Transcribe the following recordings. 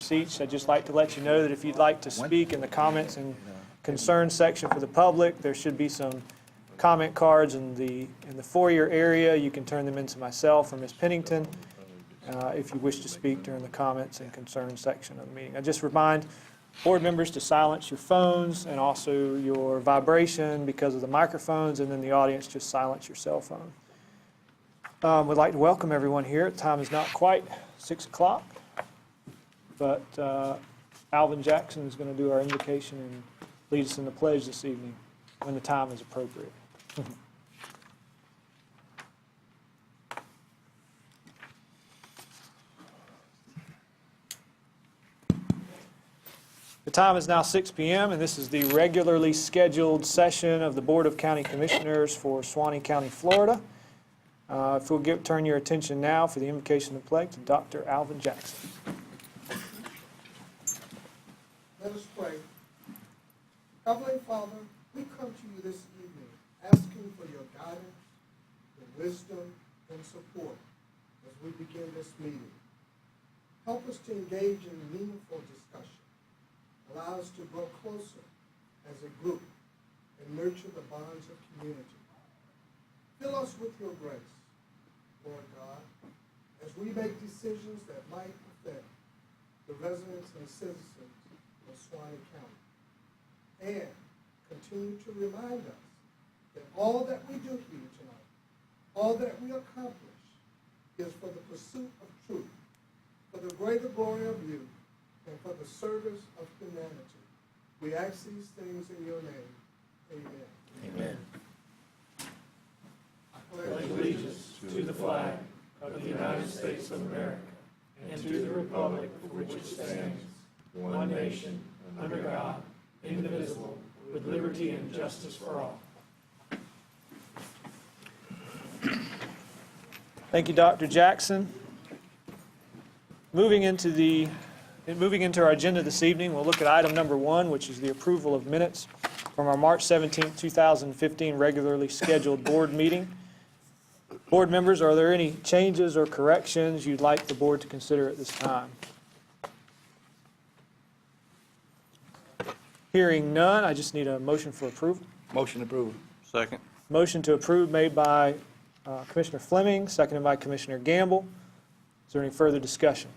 seats. I'd just like to let you know that if you'd like to speak in the comments and concerns section for the public, there should be some comment cards in the foyer area. You can turn them into myself or Ms. Pennington if you wish to speak during the comments and concerns section of the meeting. I just remind board members to silence your phones and also your vibration because of the microphones, and then the audience just silence your cell phone. We'd like to welcome everyone here. The time is not quite 6 o'clock, but Alvin Jackson is going to do our invocation and lead us in the pledge this evening when the time is appropriate. The time is now 6 p.m., and this is the regularly scheduled session of the Board of County Commissioners for Suwannee County, Florida. If we'll turn your attention now for the invocation of the pledge to Dr. Alvin Jackson. Let us pray. Heavenly Father, we come to you this evening asking for your guidance, your wisdom, and support as we begin this meeting. Help us to engage in meaningful discussion. Allow us to grow closer as a group and nurture the bonds of community. Fill us with your grace, Lord God, as we make decisions that might affect the residents and citizens of Suwannee County. And continue to remind us that all that we do here tonight, all that we accomplish, is for the pursuit of truth, for the greater glory of you, and for the service of humanity. We ask these things in your name. Amen. Amen. I pledge allegiance To the flag of the United States of America and to the republic for which it stands, one nation, under God, indivisible, with liberty and justice for all. Thank you, Dr. Jackson. Moving into our agenda this evening, we'll look at item number 1, which is the approval of minutes from our March 17, 2015 regularly scheduled board meeting. Board members, are there any changes or corrections you'd like the board to consider at this time? Hearing none, I just need a motion for approval. Motion approved. Second. Motion to approve made by Commissioner Fleming, seconded by Commissioner Gamble. Is there any further discussion?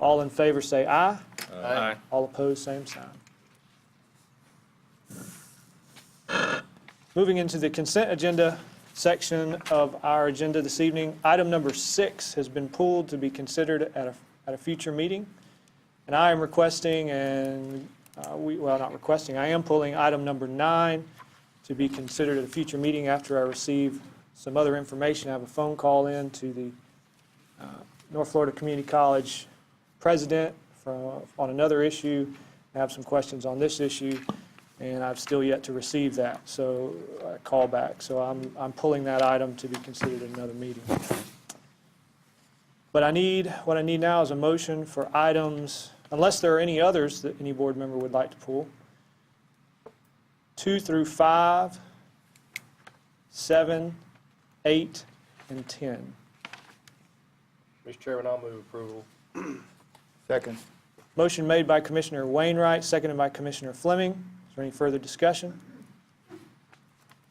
All in favor say aye. Aye. All opposed, same sign. Moving into the consent agenda section of our agenda this evening, item number 6 has been pulled to be considered at a future meeting. And I am requesting, not requesting, I am pulling item number 9 to be considered at a future meeting after I receive some other information. I have a phone call in to the North Florida Community College president on another issue. I have some questions on this issue, and I've still yet to receive that, so a call back. So I'm pulling that item to be considered at another meeting. But what I need now is a motion for items, unless there are any others that any board member would like to pull, 2 through 5, 7, 8, and 10. Mr. Chairman, I'll move approval. Second. Motion made by Commissioner Wainwright, seconded by Commissioner Fleming. Is there any further discussion?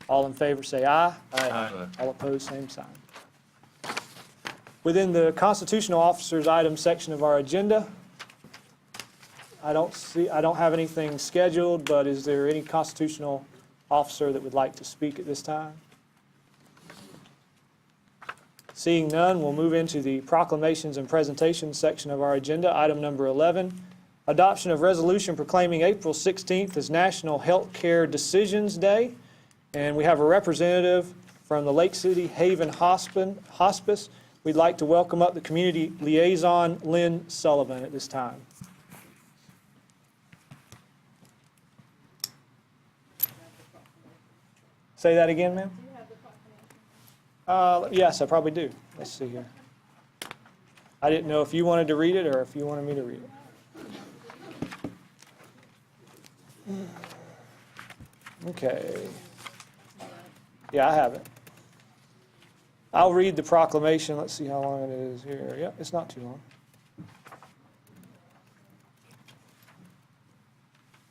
All in favor say aye. Aye. All opposed, same sign. Within the constitutional officers item section of our agenda, I don't have anything scheduled, but is there any constitutional officer that would like to speak at this time? Seeing none, we'll move into the proclamations and presentations section of our agenda. Item number 11, adoption of resolution proclaiming April 16th as National Healthcare Decisions Day. And we have a representative from the Lake City Haven Hospice. We'd like to welcome up the community liaison, Lynn Sullivan, at this time. Say that again, ma'am? Yes, I probably do. Let's see here. I didn't know if you wanted to read it or if you wanted me to read it. Okay. Yeah, I have it. I'll read the proclamation. Let's see how long it is here. Yeah, it's not too long.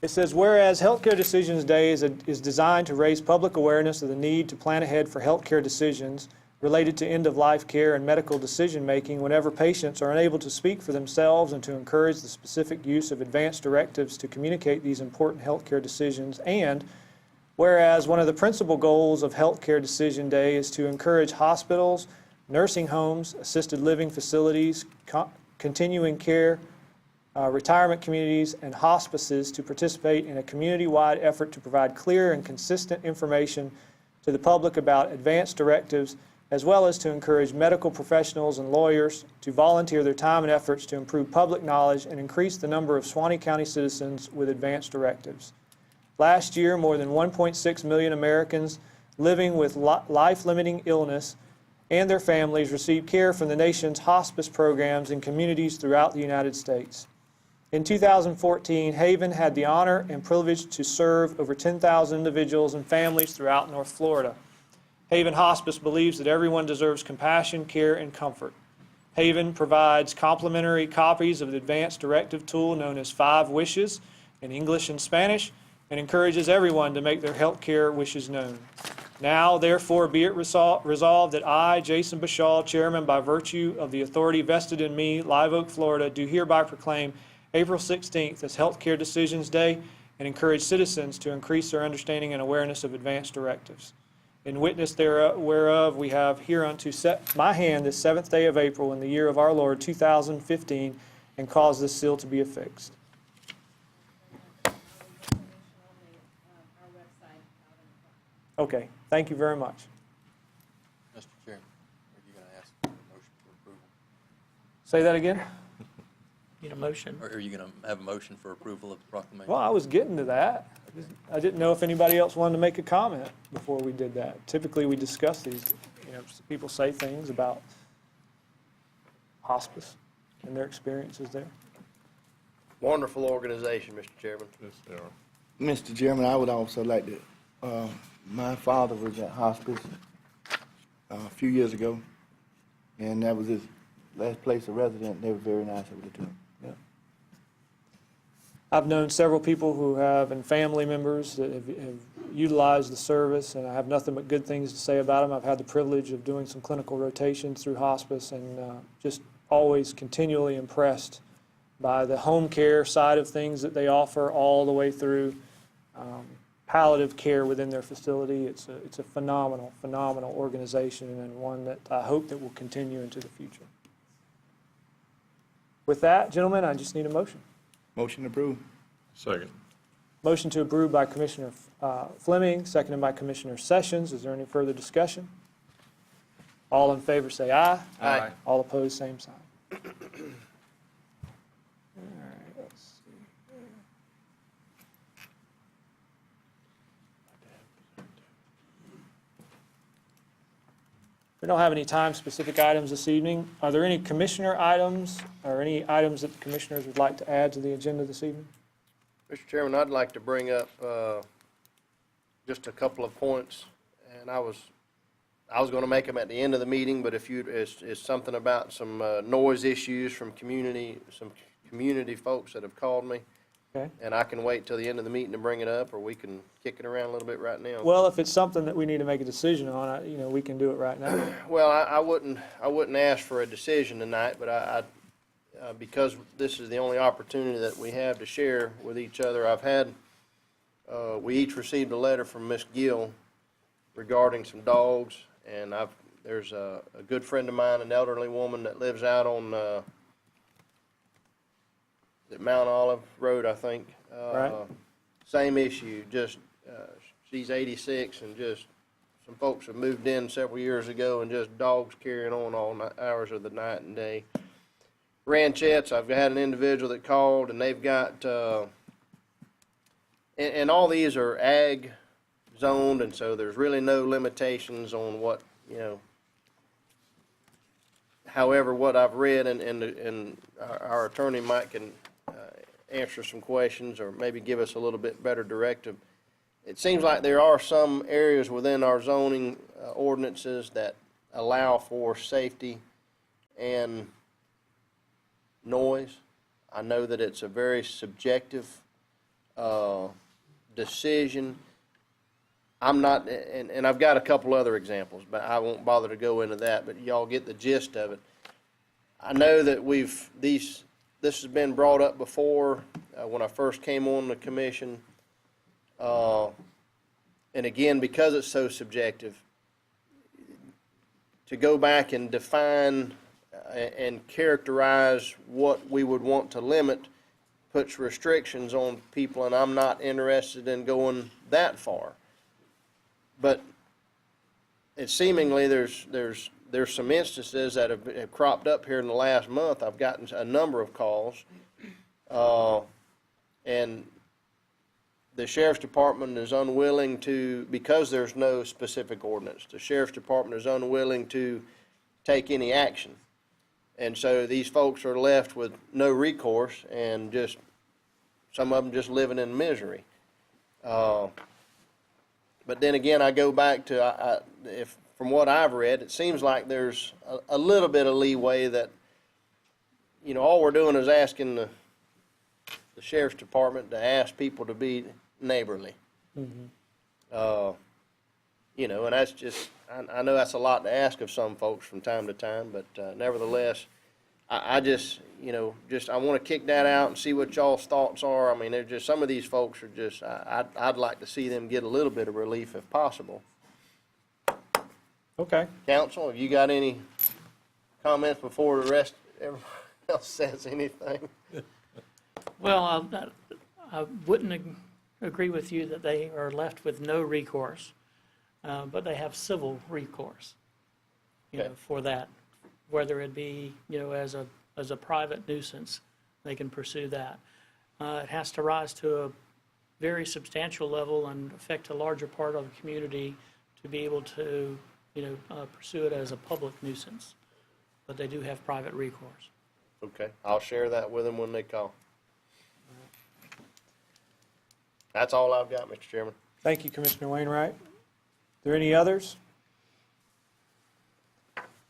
It says, whereas Healthcare Decisions Day is designed to raise public awareness of the need to plan ahead for healthcare decisions related to end-of-life care and medical decision-making whenever patients are unable to speak for themselves, and to encourage the specific use of advanced directives to communicate these important healthcare decisions. And whereas one of the principal goals of Healthcare Decision Day is to encourage hospitals, nursing homes, assisted living facilities, continuing care, retirement communities, and hospices to participate in a community-wide effort to provide clear and consistent information to the public about advanced directives, as well as to encourage medical professionals and lawyers to volunteer their time and efforts to improve public knowledge and increase the number of Suwannee County citizens with advanced directives. Last year, more than 1.6 million Americans living with life-limiting illness and their families received care from the nation's hospice programs in communities throughout the United States. In 2014, Haven had the honor and privilege to serve over 10,000 individuals and families throughout North Florida. Haven Hospice believes that everyone deserves compassion, care, and comfort. Haven provides complimentary copies of the advanced directive tool known as 5 Wishes in English and Spanish, and encourages everyone to make their health care wishes known. Now, therefore, be it resolved that I, Jason Bashaw, Chairman by virtue of the authority vested in me, Live Oak, Florida, do hereby proclaim April 16th as Healthcare Decisions Day and encourage citizens to increase their understanding and awareness of advanced directives. In witness whereof, we have hereunto set my hand this 7th day of April in the year of our Lord 2015, and cause this seal to be affixed. Okay, thank you very much. Mr. Chairman, are you going to ask for a motion for approval? Say that again? Need a motion? Or are you going to have a motion for approval of the proclamation? Well, I was getting to that. I didn't know if anybody else wanted to make a comment before we did that. Typically, we discuss these, people say things about hospice and their experiences there. Wonderful organization, Mr. Chairman. Mr. Chairman, I would also like to, my father was at hospice a few years ago, and that was his last place of residence. They were very nice over there to him. Yeah. I've known several people who have, and family members that have utilized the service, and I have nothing but good things to say about them. I've had the privilege of doing some clinical rotations through hospice, and just always continually impressed by the home care side of things that they offer all the way through palliative care within their facility. It's a phenomenal organization, and one that I hope that will continue into the future. With that, gentlemen, I just need a motion. Motion approved. Second. Motion to approve by Commissioner Fleming, seconded by Commissioner Sessions. Is there any further discussion? All in favor say aye. Aye. All opposed, same sign. All right, let's see. We don't have any time-specific items this evening. Are there any commissioner items or any items that the commissioners would like to add to the agenda this evening? Mr. Chairman, I'd like to bring up just a couple of points, and I was going to make them at the end of the meeting, but if it's something about some noise issues from some community folks that have called me, Okay. and I can wait till the end of the meeting to bring it up, or we can kick it around a little bit right now. Well, if it's something that we need to make a decision on, we can do it right now. Well, I wouldn't ask for a decision tonight, but I because this is the only opportunity that we have to share with each other. We each received a letter from Miss Gill regarding some dogs, and there's a good friend of mine, an elderly woman that lives out on at Mount Olive Road, I think. Right. Same issue, just she's 86, and just some folks have moved in several years ago, and just dogs carrying on all hours of the night and day. Ranchettes, I've had an individual that called, and they've got, and all these are ag zoned, and so there's really no limitations on what, however, what I've read, and our attorney Mike can answer some questions or maybe give us a little bit better directive. It seems like there are some areas within our zoning ordinances that allow for safety and noise. I know that it's a very subjective decision. I'm not, and I've got a couple other examples, but I won't bother to go into that, but y'all get the gist of it. I know that this has been brought up before, when I first came on the commission. And again, because it's so subjective, to go back and define and characterize what we would want to limit puts restrictions on people, and I'm not interested in going that far. But it seemingly there's some instances that have cropped up here in the last month. I've gotten a number of calls, and the sheriff's department is unwilling to, because there's no specific ordinance, the sheriff's department is unwilling to take any action. And so these folks are left with no recourse, and just, some of them just living in misery. But then again, I go back to, if from what I've read, it seems like there's a little bit of leeway that, you know, all we're doing is asking the sheriff's department to ask people to be neighborly. Mm-hmm. You know, and that's just, I know that's a lot to ask of some folks from time to time, but nevertheless, I just, you know, I want to kick that out and see what y'all's thoughts are. I mean, they're just, some of these folks are just, I'd like to see them get a little bit of relief if possible. Okay. Council, have you got any comments before the rest, everyone else says anything? Well, I wouldn't agree with you that they are left with no recourse, but they have civil recourse, you know, for that. Whether it be, you know, as a private nuisance, they can pursue that. It has to rise to a very substantial level and affect a larger part of the community to be able to, you know, pursue it as a public nuisance. But they do have private recourse. Okay, I'll share that with them when they call. That's all I've got, Mr. Chairman. Thank you, Commissioner Wainwright. Are there any others?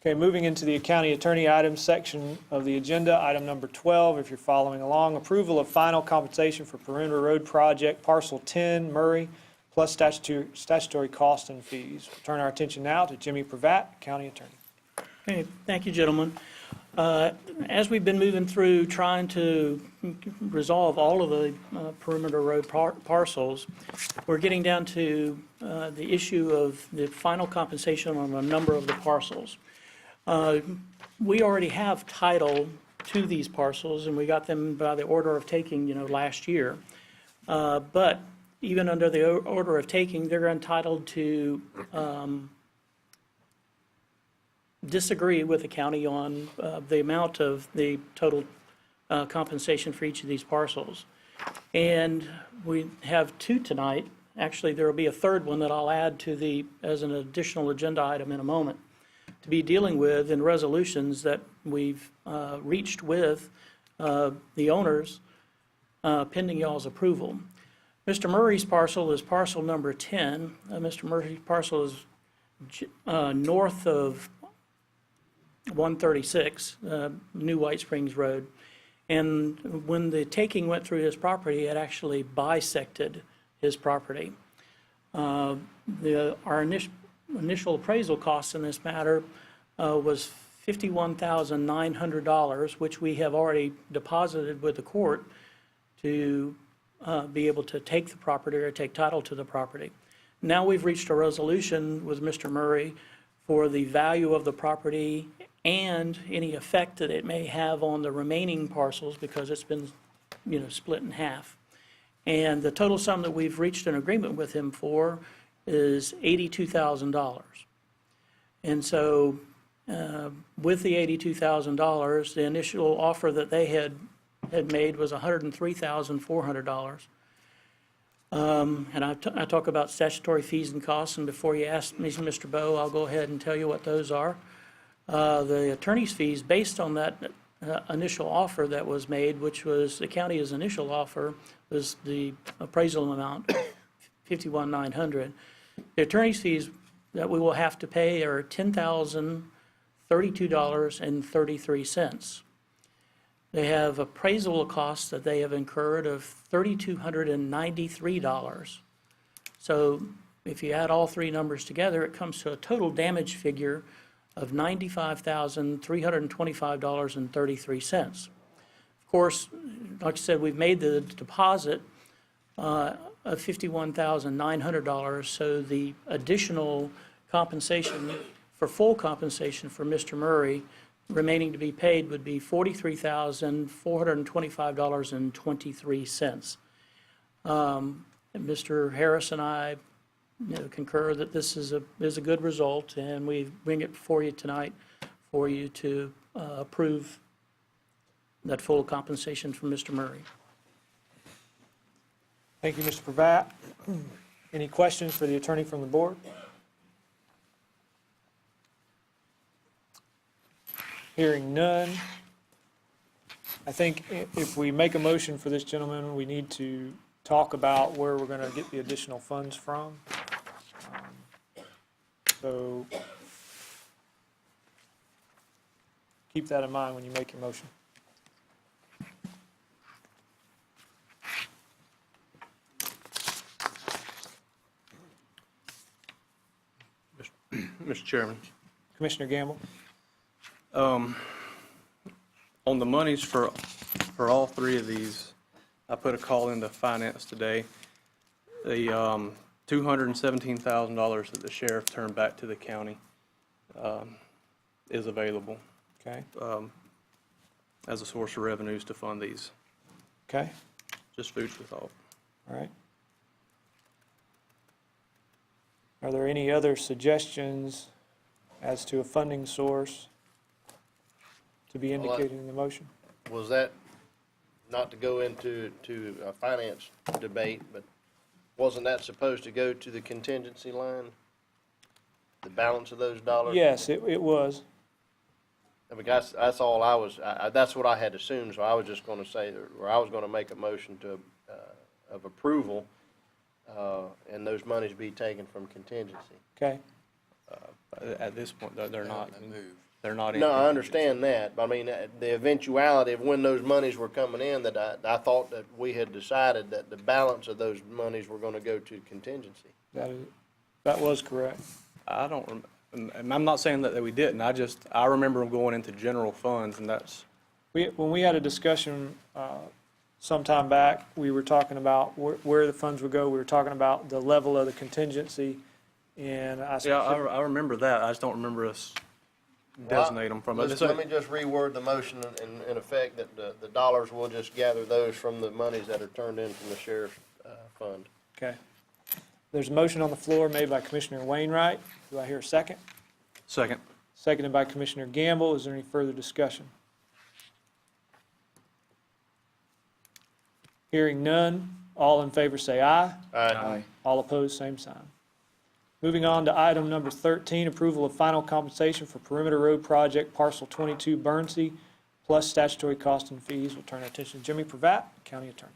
Okay, moving into the county attorney items section of the agenda, item number 12, if you're following along, approval of final compensation for Perimeter Road Project, Parcel 10, Murray, plus statutory costs and fees. We'll turn our attention now to Jimmy Pravat, county attorney. Okay, thank you, gentlemen. As we've been moving through trying to resolve all of the perimeter road parcels, we're getting down to the issue of the final compensation on a number of the parcels. We already have title to these parcels, and we got them by the order of taking, you know, last year. But even under the order of taking, they're entitled to disagree with the county on the amount of the total compensation for each of these parcels. And we have two tonight. Actually, there will be a third one that I'll add to as an additional agenda item in a moment, to be dealing with in resolutions that we've reached with the owners pending y'all's approval. Mr. Murray's parcel is parcel number 10. Mr. Murray's parcel is north of 136, New White Springs Road. And when the taking went through his property, it actually bisected his property. Our initial appraisal cost in this matter was $51,900, which we have already deposited with the court to be able to take the property or take title to the property. Now we've reached a resolution with Mr. Murray for the value of the property and any effect that it may have on the remaining parcels, because it's been, you know, split in half. And the total sum that we've reached an agreement with him for is $82,000. And so with the $82,000, the initial offer that they had made was $103,400. And I talk about statutory fees and costs, and before you ask me, Mr. Bowe, I'll go ahead and tell you what those are. The attorney's fees, based on that initial offer that was made, which was the county's initial offer, was the appraisal amount, $51,900. The attorney's fees that we will have to pay are $10,032.33. They have appraisal costs that they have incurred of $3,293. So if you add all three numbers together, it comes to a total damage figure of $95,325.33. Of course, like I said, we've made the deposit of $51,900, so the additional compensation, for full compensation for Mr. Murray, remaining to be paid would be $43,425.23. And Mr. Harris and I, concur that this is a good result, and we bring it before you tonight for you to approve that full compensation from Mr. Murray. Thank you, Mr. Pravat. Any questions for the attorney from the board? Hearing none. I think if we make a motion for this gentleman, we need to talk about where we're going to get the additional funds from. So keep that in mind when you make your motion. Mr. Chairman, Commissioner Gamble? on the monies for all three of these, I put a call into finance today. The $217,000 that the sheriff turned back to the county is available Okay. as a source of revenues to fund these. Okay. Just food for thought. All right. Are there any other suggestions as to a funding source to be indicated in the motion? Was that, not to go into a finance debate, but wasn't that supposed to go to the contingency line? The balance of those dollars? Yes, it was. I mean, that's all I was, that's what I had assumed, so I was just gonna say, or I was gonna make a motion to, of approval, and those monies be taken from contingency. Okay. At this point, they're not. They're not in. No, I understand that, but I mean, the eventuality of when those monies were coming in, that I thought that we had decided that the balance of those monies were gonna go to contingency. That was correct. I don't, and I'm not saying that we didn't. I remember them going into general funds, and that's. When we had a discussion some time back, we were talking about where the funds would go. We were talking about the level of the contingency, and Yeah, I remember that. I just don't remember us designate them from. Let me just reword the motion in effect that the dollars, we'll just gather those from the monies that are turned in from the sheriff's fund. Okay. There's a motion on the floor made by Commissioner Wainwright. Do I hear a second? Second. Seconded by Commissioner Gamble. Is there any further discussion? Hearing none, all in favor say aye. Aye. All opposed, same sign. Moving on to item number 13, approval of final compensation for Perimeter Road Project Parcel 22 Bernsey, plus statutory costs and fees. We'll turn our attention to Jimmy Pravat, County Attorney.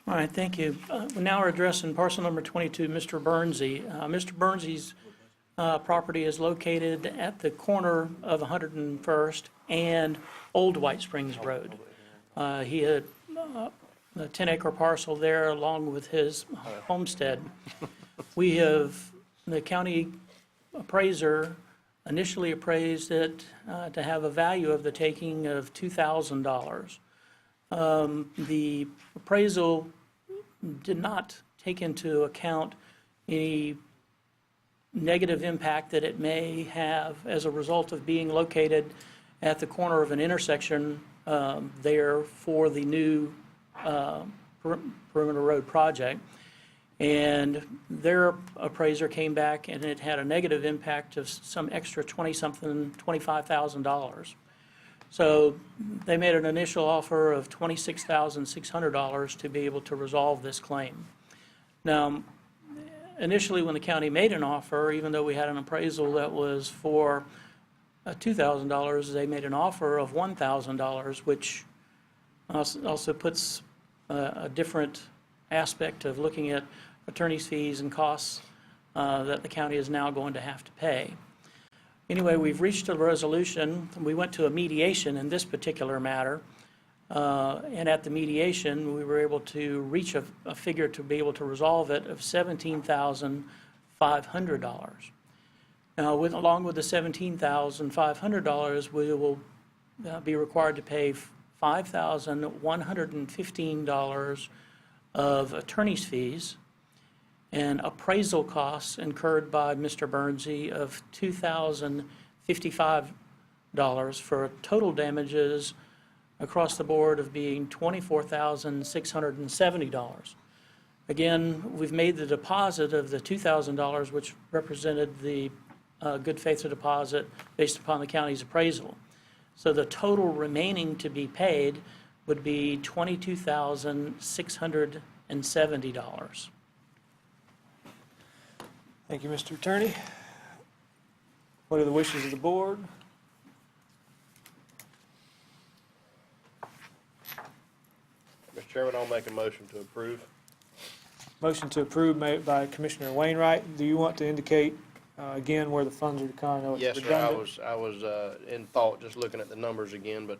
All right, thank you. We now are addressing parcel number 22, Mr. Bernsey. Mr. Bernsey's property is located at the corner of 101st and Old White Springs Road. He had a 10-acre parcel there along with his homestead. We have, the county appraiser initially appraised it to have a value of the taking of $2,000. The appraisal did not take into account any negative impact that it may have as a result of being located at the corner of an intersection there for the new Perimeter Road project. And their appraiser came back and it had a negative impact of some extra $25,000. So they made an initial offer of $26,600 to be able to resolve this claim. Now, initially when the county made an offer, even though we had an appraisal that was for $2,000, they made an offer of $1,000, which also puts a different aspect of looking at attorney's fees and costs that the county is now going to have to pay. Anyway, we've reached a resolution. We went to a mediation in this particular matter. And at the mediation, we were able to reach a figure to be able to resolve it of $17,500. Now, along with the $17,500, we will be required to pay $5,115 of attorney's fees and appraisal costs incurred by Mr. Bernsey of $2,055 for total damages across the board of being $24,670. Again, we've made the deposit of the $2,000, which represented the good faith deposit based upon the county's appraisal. So the total remaining to be paid would be $22,670. Thank you, Mr. Attorney. What are the wishes of the board? Mr. Chairman, I'll make a motion to approve. Motion to approve made by Commissioner Wainwright. Do you want to indicate again where the funds are to come? I know it's Yes, sir, redundant. I was in thought, just looking at the numbers again, but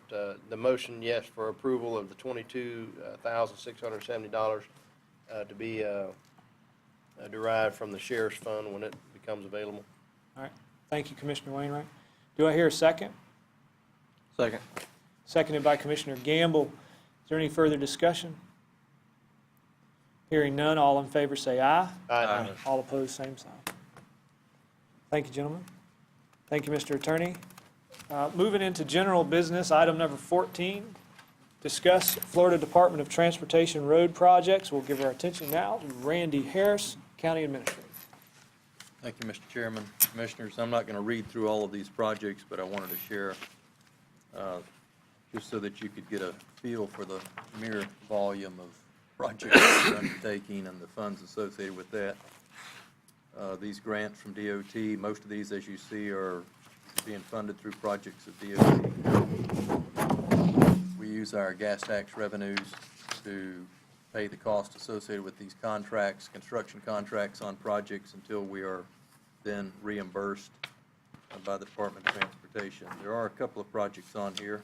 the motion, yes, for approval of the $22,670 to be derived from the sheriff's fund when it becomes available. All right. Thank you, Commissioner Wainwright. Do I hear a second? Second. Seconded by Commissioner Gamble. Is there any further discussion? Hearing none, all in favor say aye. Aye. All opposed, same sign. Thank you, gentlemen. Thank you, Mr. Attorney. Moving into general business, item number 14, discuss Florida Department of Transportation road projects. We'll give our attention now to Randy Harris, County Administrator. Thank you, Mr. Chairman. Commissioners, I'm not going to read through all of these projects, but I wanted to share, just so that you could get a feel for the mere volume of projects we're undertaking and the funds associated with that. These grants from DOT, most of these, as you see, are being funded through projects of DOT. We use our gas tax revenues to pay the cost associated with these contracts, construction contracts on projects, until we are then reimbursed by the Department of Transportation. There are a couple of projects on here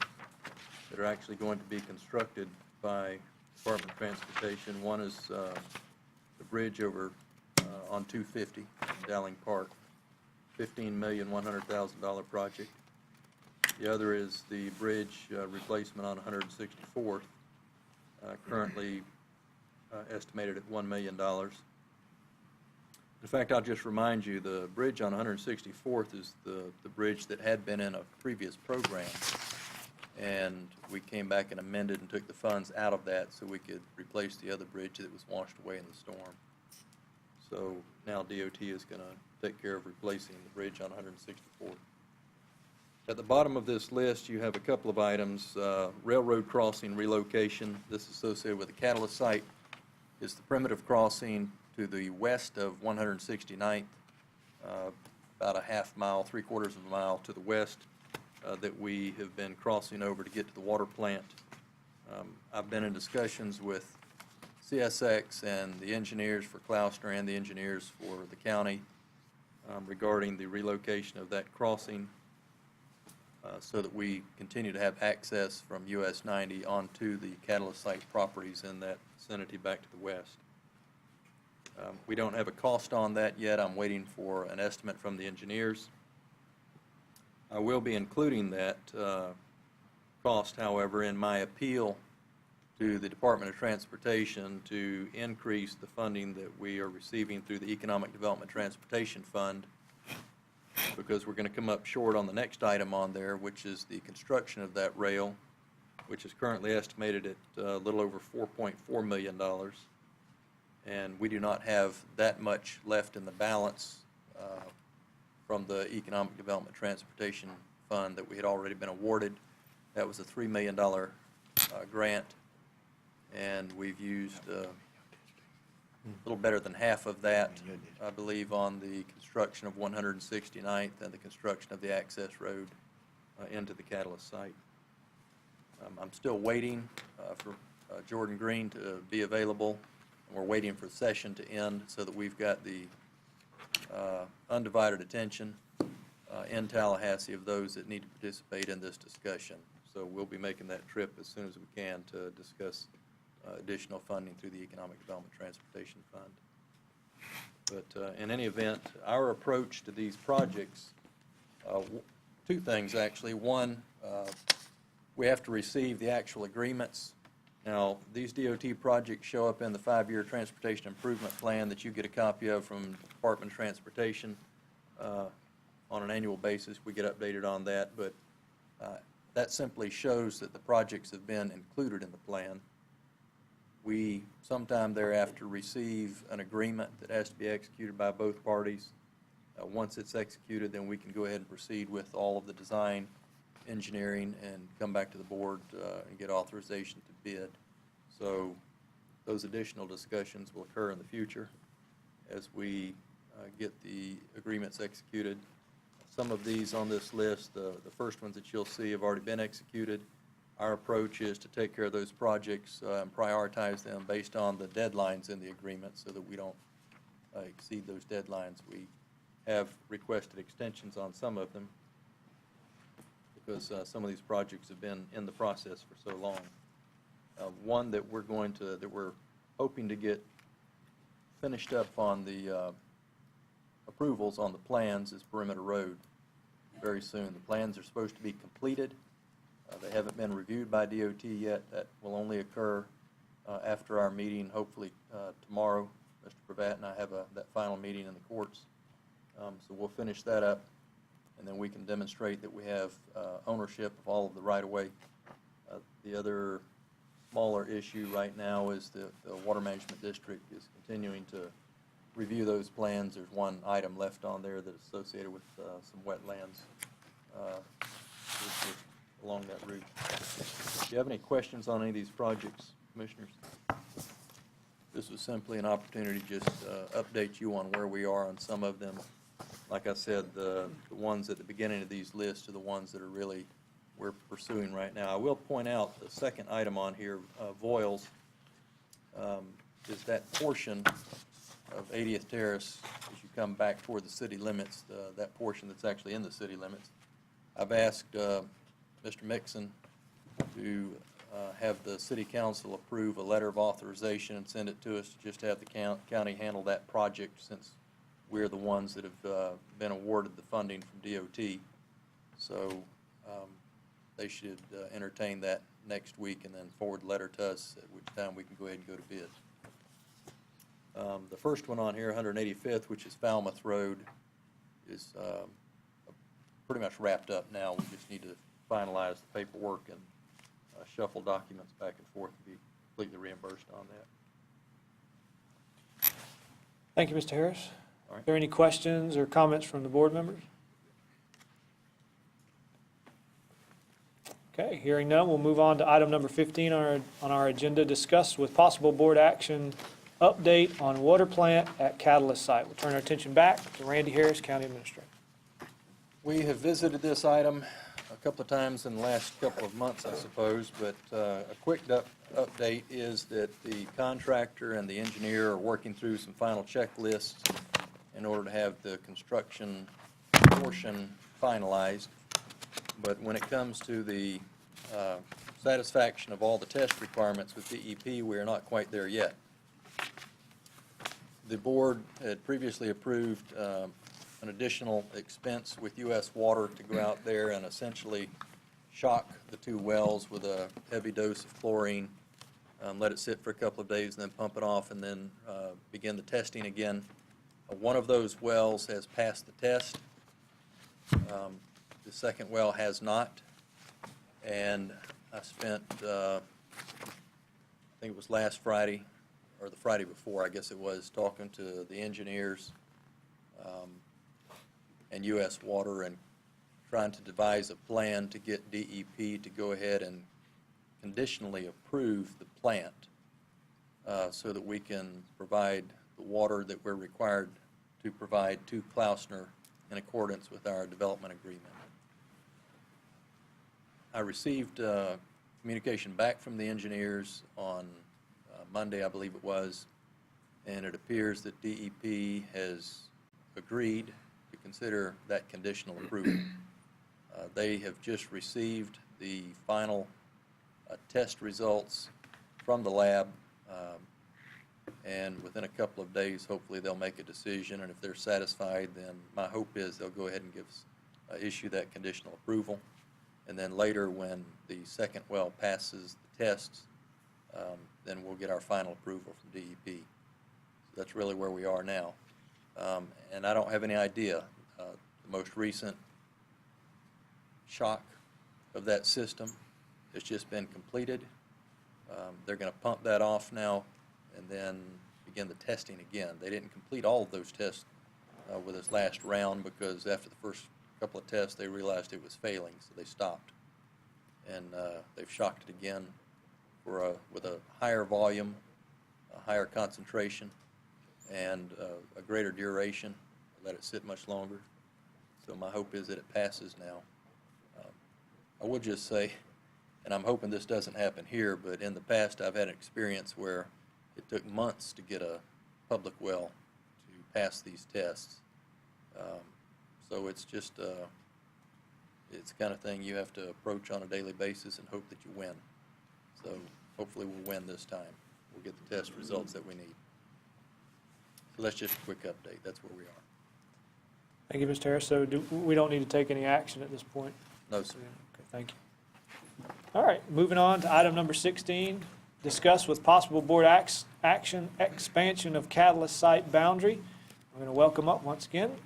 that are actually going to be constructed by Department of Transportation. One is the bridge over on 250 in Dowling Park, $15,100,000 project. The other is the bridge replacement on 164th, currently estimated at $1 million. In fact, I'll just remind you, the bridge on 164th is the bridge that had been in a previous program, and we came back and amended and took the funds out of that so we could replace the other bridge that was washed away in the storm. So now DOT is going to take care of replacing the bridge on 164th. At the bottom of this list, you have a couple of items. Railroad crossing relocation. This is associated with the catalyst site. It's the primitive crossing to the west of 169th, about a half mile, 3/4 of a mile to the west, that we have been crossing over to get to the water plant. I've been in discussions with CSX and the engineers for Clousner and the engineers for the county regarding the relocation of that crossing so that we continue to have access from US 90 onto the catalyst site properties in that vicinity back to the west. We don't have a cost on that yet. I'm waiting for an estimate from the engineers. I will be including that cost, however, in my appeal to the Department of Transportation to increase the funding that we are receiving through the Economic Development Transportation Fund, because we're going to come up short on the next item on there, which is the construction of that rail, which is currently estimated at a little over $4.4 million. And we do not have that much left in the balance from the Economic Development Transportation Fund that we had already been awarded. That was a $3 million grant, and we've used a little better than half of that, I believe, on the construction of 169th and the construction of the access road into the catalyst site. I'm still waiting for Jordan Green to be available, and we're waiting for the session to end so that we've got the undivided attention in Tallahassee of those that need to participate in this discussion. So we'll be making that trip as soon as we can to discuss additional funding through the Economic Development Transportation Fund. But in any event, our approach to these projects, two things actually. One, we have to receive the actual agreements. Now, these DOT projects show up in the 5-year Transportation Improvement Plan that you get a copy of from the Department of Transportation on an annual basis. We get updated on that, but that simply shows that the projects have been included in the plan. We sometime thereafter receive an agreement that has to be executed by both parties. Once it's executed, then we can go ahead and proceed with all of the design, engineering, and come back to the board and get authorization to bid. So those additional discussions will occur in the future as we get the agreements executed. Some of these on this list, the first ones that you'll see have already been executed. Our approach is to take care of those projects and prioritize them based on the deadlines in the agreement so that we don't exceed those deadlines. We have requested extensions on some of them because some of these projects have been in the process for so long. One that we're hoping to get finished up on the approvals on the plans is Perimeter Road very soon. The plans are supposed to be completed. They haven't been reviewed by DOT yet. That will only occur after our meeting, hopefully tomorrow. Mr. Pravat and I have that final meeting in the courts. So we'll finish that up, and then we can demonstrate that we have ownership of all of the right-of-way. The other smaller issue right now is the Water Management District is continuing to review those plans. There's one item left on there that is associated with some wetlands along that route. Do you have any questions on any of these projects, Commissioners? This was simply an opportunity to just update you on where we are on some of them. Like I said, the ones at the beginning of these lists are the ones that are really we're pursuing right now. I will point out the second item on here, Voiles, is that portion of 80th Terrace as you come back toward the city limits, that portion that's actually in the city limits. I've asked Mr. Mixon to have the city council approve a letter of authorization and send it to us to just have the county handle that project, since we're the ones that have been awarded the funding from DOT. So they should entertain that next week and then forward the letter to us, at which time we can go ahead and go to bid. The first one on here, 185th, which is Falmouth Road, is pretty much wrapped up now. We just need to finalize the paperwork and shuffle documents back and forth to be completely reimbursed on that. Thank you, Mr. Harris. All right. Are there any questions or comments from the board members? Okay, hearing none, we'll move on to item number 15 on our agenda, discuss with possible board action update on water plant at Catalyst site. We'll turn our attention back to Randy Harris, County Administrator. We have visited this item a couple of times in the last couple of months, I suppose, but a quick update is that the contractor and the engineer are working through some final checklists in order to have the construction portion finalized. But when it comes to the satisfaction of all the test requirements with DEP, we are not quite there yet. The board had previously approved an additional expense with U.S. Water to go out there and essentially shock the two wells with a heavy dose of chlorine, let it sit for a couple of days, and then pump it off, and then begin the testing again. One of those wells has passed the test. The second well has not, and I spent, I think it was last Friday, or the Friday before, I guess it was, talking to the engineers and U.S. Water and trying to devise a plan to get DEP to go ahead and conditionally approve the plant so that we can provide the water that we're required to provide to Klausner in accordance with our development agreement. I received communication back from the engineers on Monday, I believe it was, and it appears that DEP has agreed to consider that conditional approval. They have just received the final test results from the lab, and within a couple of days, hopefully they'll make a decision, and if they're satisfied, then my hope is they'll go ahead and issue that conditional approval. And then later, when the second well passes the tests, then we'll get our final approval from DEP. So that's really where we are now. And I don't have any idea. The most recent shock of that system has just been completed. They're going to pump that off now and then begin the testing again. They didn't complete all of those tests with this last round because after the first couple of tests they realized it was failing, so they stopped. And they've shocked it again with a higher volume, a higher concentration, and a greater duration. Let it sit much longer. So my hope is that it passes now. I would just say, and I'm hoping this doesn't happen here, but in the past I've had an experience where it took months to get a public well to pass these tests. So it's just, it's the kind of thing you have to approach on a daily basis and hope that you win. So hopefully we'll win this time. We'll get the test results that we need. So that's just a quick update. That's where we are. Thank you, Mr. Harris. So we don't need to take any action at this point? No, sir. Okay, thank you. All right, moving on to item number 16, discuss with possible board action expansion of catalyst site boundary. I'm going to welcome up once again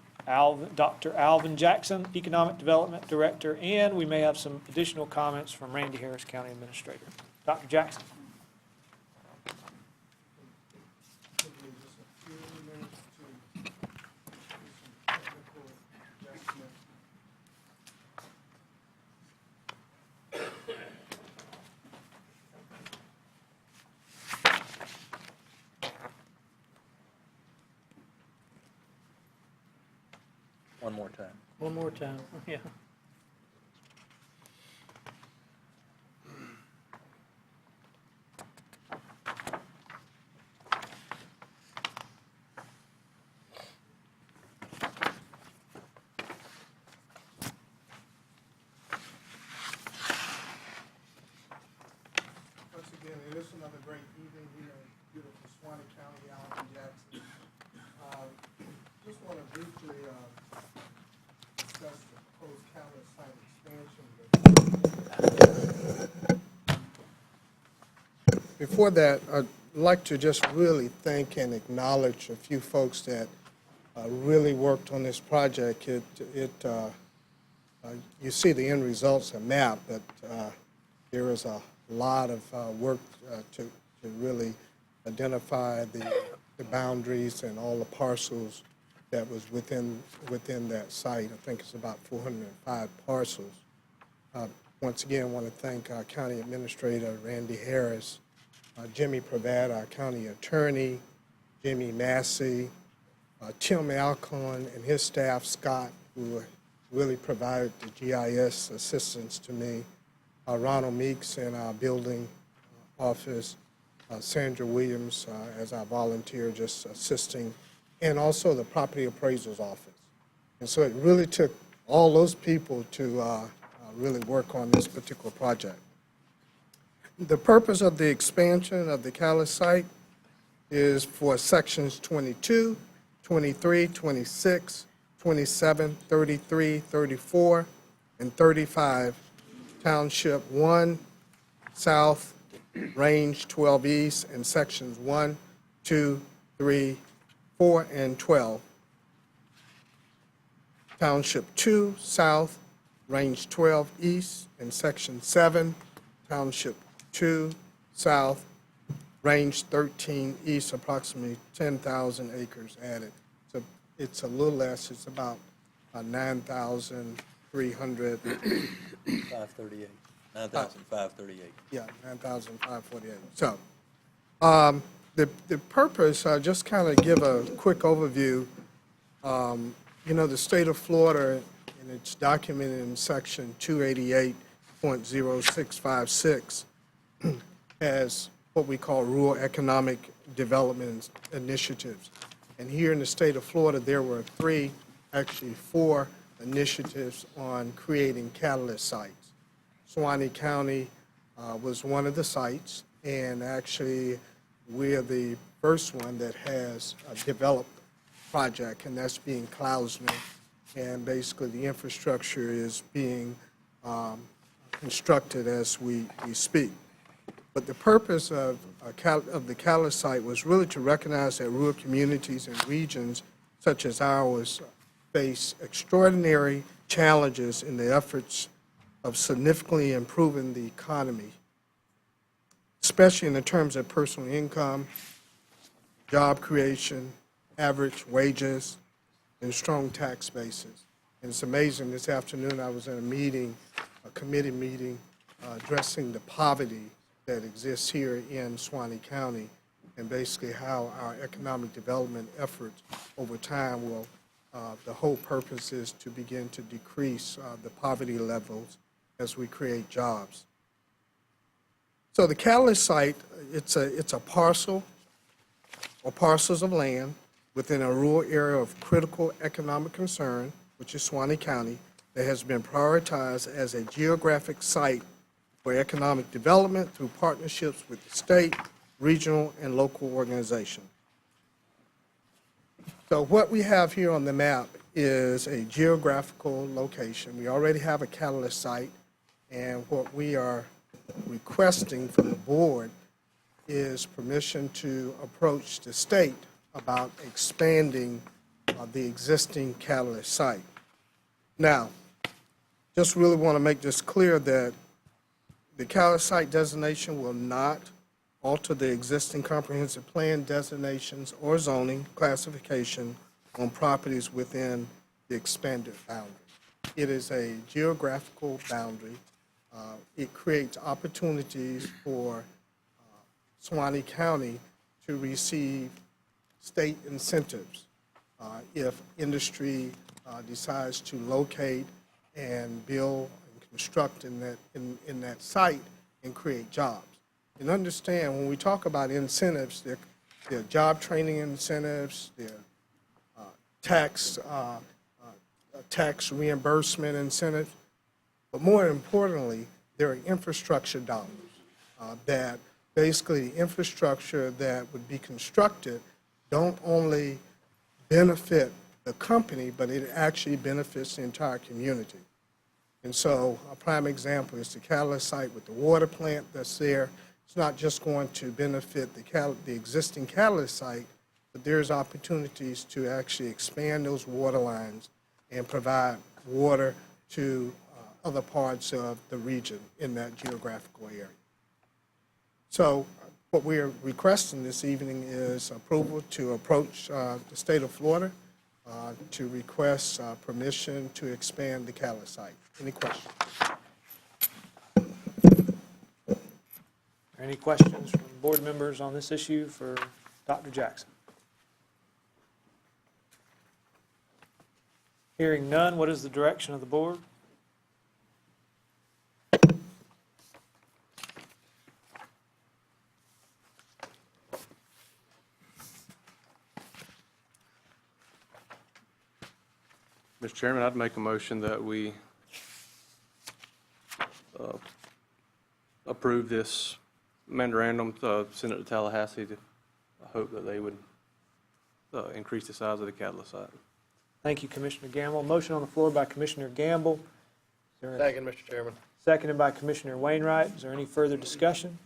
Dr. Alvin Jackson, Economic Development Director, and we may have some additional comments from Randy Harris, County Administrator. Dr. Jackson. Give me just a few minutes to do some technical adjustments. One more time. One more time, yeah. Once again, it is another great evening here in beautiful Suwannee County, Alvin Jackson. Just want to briefly discuss the proposed catalyst site expansion. Before that, I'd like to just really thank and acknowledge a few folks that really worked on this project. You see the end results, a map, but there is a lot of work to really identify the boundaries and all the parcels that was within that site. I think it's about 405 parcels. Once again, I want to thank our County Administrator, Randy Harris, Jimmy Pravat, our County Attorney, Jimmy Massey, Tim Alcorn and his staff, Scott, who really provided the GIS assistance to me, Ronald Meeks in our building office, Sandra Williams as our volunteer just assisting, and also the property appraiser's office. And so it really took all those people to really work on this particular project. The purpose of the expansion of the catalyst site is for sections 22, 23, 26, 27, 33, 34, and 35, Township 1, South, Range 12 East, and sections 1, 2, 3, 4, and 12. Township 2, South, Range 12 East, and section 7, Township 2, South, Range 13 East, approximately 10,000 acres added. So it's a little less, it's about 9,300. 538. 9,538. Yeah, 9,548. So the purpose, just kind of give a quick overview. You know, the state of Florida, and it's documented in section 288.0656, has what we call rural economic development initiatives. And here in the state of Florida, there were actually four initiatives on creating catalyst sites. Suwannee County was one of the sites, and actually we're the first one that has developed project, and that's being Klausner. And basically the infrastructure is being constructed as we speak. But the purpose of the Catalyst site was really to recognize that rural communities and regions such as ours face extraordinary challenges in the efforts of significantly improving the economy, especially in the terms of personal income, job creation, average wages, and strong tax bases. And it's amazing, this afternoon I was in a meeting, a committee meeting, addressing the poverty that exists here in Suwannee County, and basically how our economic development efforts over time will, the whole purpose is to begin to decrease the poverty levels as we create jobs. So the Catalyst site, it's a parcel or parcels of land within a rural area of critical economic concern, which is Suwannee County, that has been prioritized as a geographic site for economic development through partnerships with the state, regional, and local organizations. So what we have here on the map is a geographical location. We already have a Catalyst site, and what we are requesting from the board is permission to approach the state about expanding the existing Catalyst site. Now, just really want to make this clear that the Catalyst site designation will not alter the existing comprehensive plan designations or zoning classification on properties within the expanded boundary. It is a geographical boundary. It creates opportunities for Suwannee County to receive state incentives if industry decides to locate and build and construct in that site and create jobs. And understand, when we talk about incentives, there are job training incentives, there are tax reimbursement incentives, but more importantly, there are infrastructure dollars that basically the infrastructure that would be constructed don't only benefit the company, but it actually benefits the entire community. And so a prime example is the Catalyst site with the water plant that's there. It's not just going to benefit the existing Catalyst site, but there's opportunities to actually expand those water lines and provide water to other parts of the region in that geographical area. So what we're requesting this evening is approval to approach the state of Florida to request permission to expand the Catalyst site. Any questions? Any questions from board members on this issue for Dr. Jackson? Hearing none, what is the direction of the board? Mr. Chairman, I'd make a motion that we approve this memorandum, send it to Tallahassee. I hope that they would increase the size of the Catalyst site. Thank you, Commissioner Gamble. Motion on the floor by Commissioner Gamble. Is there a Second, Mr. Chairman. seconded by Commissioner Wainwright. Is there any further discussion?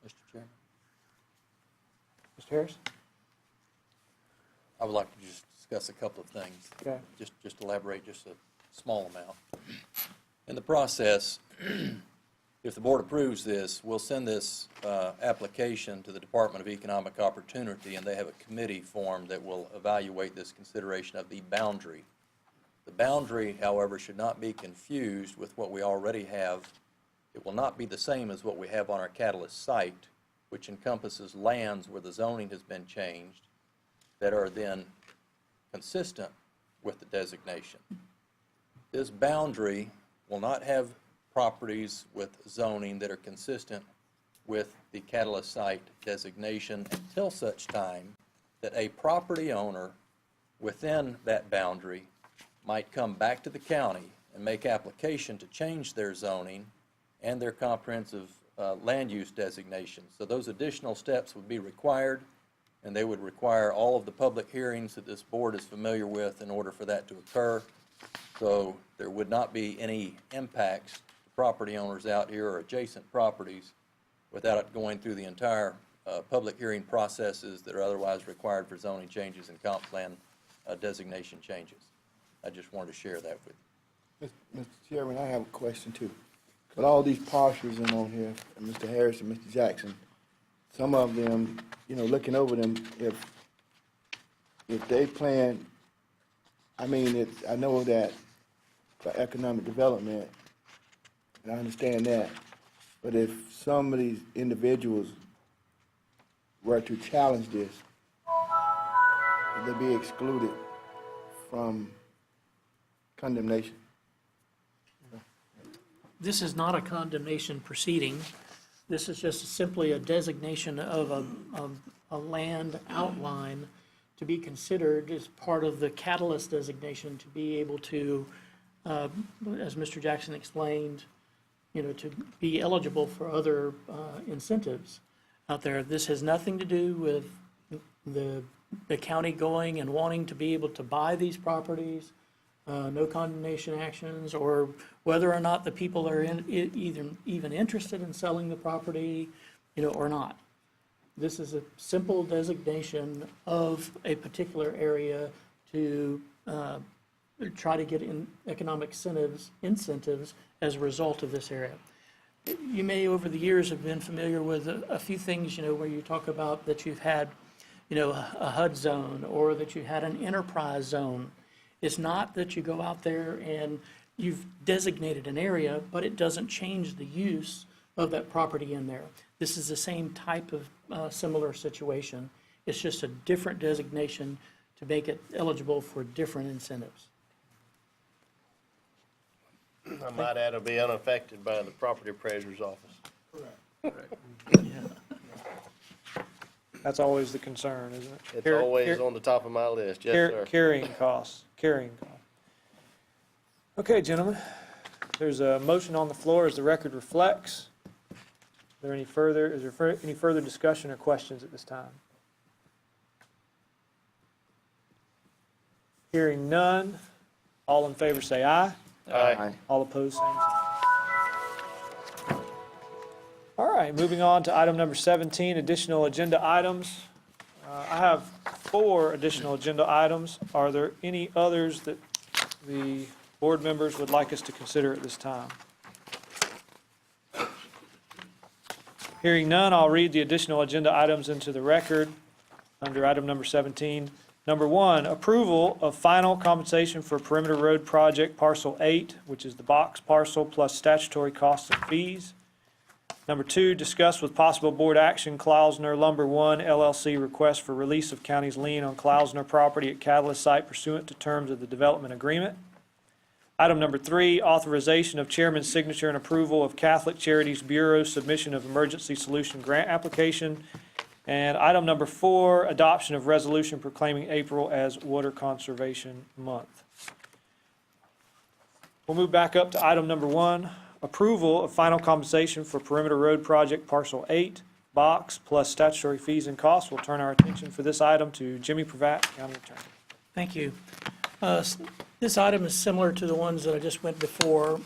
Mr. Chairman, Mr. Harris? I would like to just discuss a couple of things. Okay. Just elaborate just a small amount. In the process, if the board approves this, we'll send this application to the Department of Economic Opportunity, and they have a committee formed that will evaluate this consideration of the boundary. The boundary, however, should not be confused with what we already have. It will not be the same as what we have on our Catalyst site, which encompasses lands where the zoning has been changed that are then consistent with the designation. This boundary will not have properties with zoning that are consistent with the Catalyst site designation until such time that a property owner within that boundary might come back to the county and make application to change their zoning and their comprehensive land use designation. So those additional steps would be required, and they would require all of the public hearings that this board is familiar with in order for that to occur. So there would not be any impacts to property owners out here or adjacent properties without it going through the entire public hearing processes that are otherwise required for zoning changes and comp plan designation changes. I just wanted to share that with you. Mr. Chairman, I have a question too. With all these parcels in on here, and Mr. Harris and Mr. Jackson, some of them, you know, looking over them, if they plan, I mean, I know that for economic development, and I understand that, but if some of these individuals were to challenge this, would they be excluded from condemnation? This is not a condemnation proceeding. This is just simply a designation of a land outline to be considered as part of the catalyst designation to be able to, as Mr. Jackson explained, you know, to be eligible for other incentives out there. This has nothing to do with the county going and wanting to be able to buy these properties, no condemnation actions, or whether or not the people are even interested in selling the property, you know, or not. This is a simple designation of a particular area to try to get economic incentives as a result of this area. You may, over the years, have been familiar with a few things, you know, where you talk about that you've had, you know, a HUD zone, or that you had an enterprise zone. It's not that you go out there and you've designated an area, but it doesn't change the use of that property in there. This is the same type of similar situation. It's just a different designation to make it eligible for different incentives. I might add, it'll be unaffected by the property appraiser's office. Correct. That's always the concern, isn't it? It's always on the top of my list, yes, sir. Carrying costs. Okay, gentlemen, there's a motion on the floor as the record reflects. Is there any further discussion or questions at this time? Hearing none, all in favor say aye. Aye. All opposed, same sign. All right, moving on to item number 17, additional agenda items. I have 4 additional agenda items. Are there any others that the board members would like us to consider at this time? Hearing none, I'll read the additional agenda items into the record under item number 17. Number 1, approval of final compensation for Perimeter Road Project Parcel 8, which is the box parcel plus statutory costs and fees. Number 2, discuss with possible board action Klausner Lumber 1 LLC request for release of county's lien on Klausner property at Catalyst site pursuant to terms of the development agreement. Item number 3, authorization of chairman's signature and approval of Catholic Charities Bureau submission of emergency solution grant application. And item number 4, adoption of resolution proclaiming April as Water Conservation Month. We'll move back up to item number 1, approval of final compensation for Perimeter Road Project Parcel 8, box plus statutory fees and costs. We'll turn our attention for this item to Jimmy Pravat, County Attorney. Thank you. This item is similar to the ones that I just went before,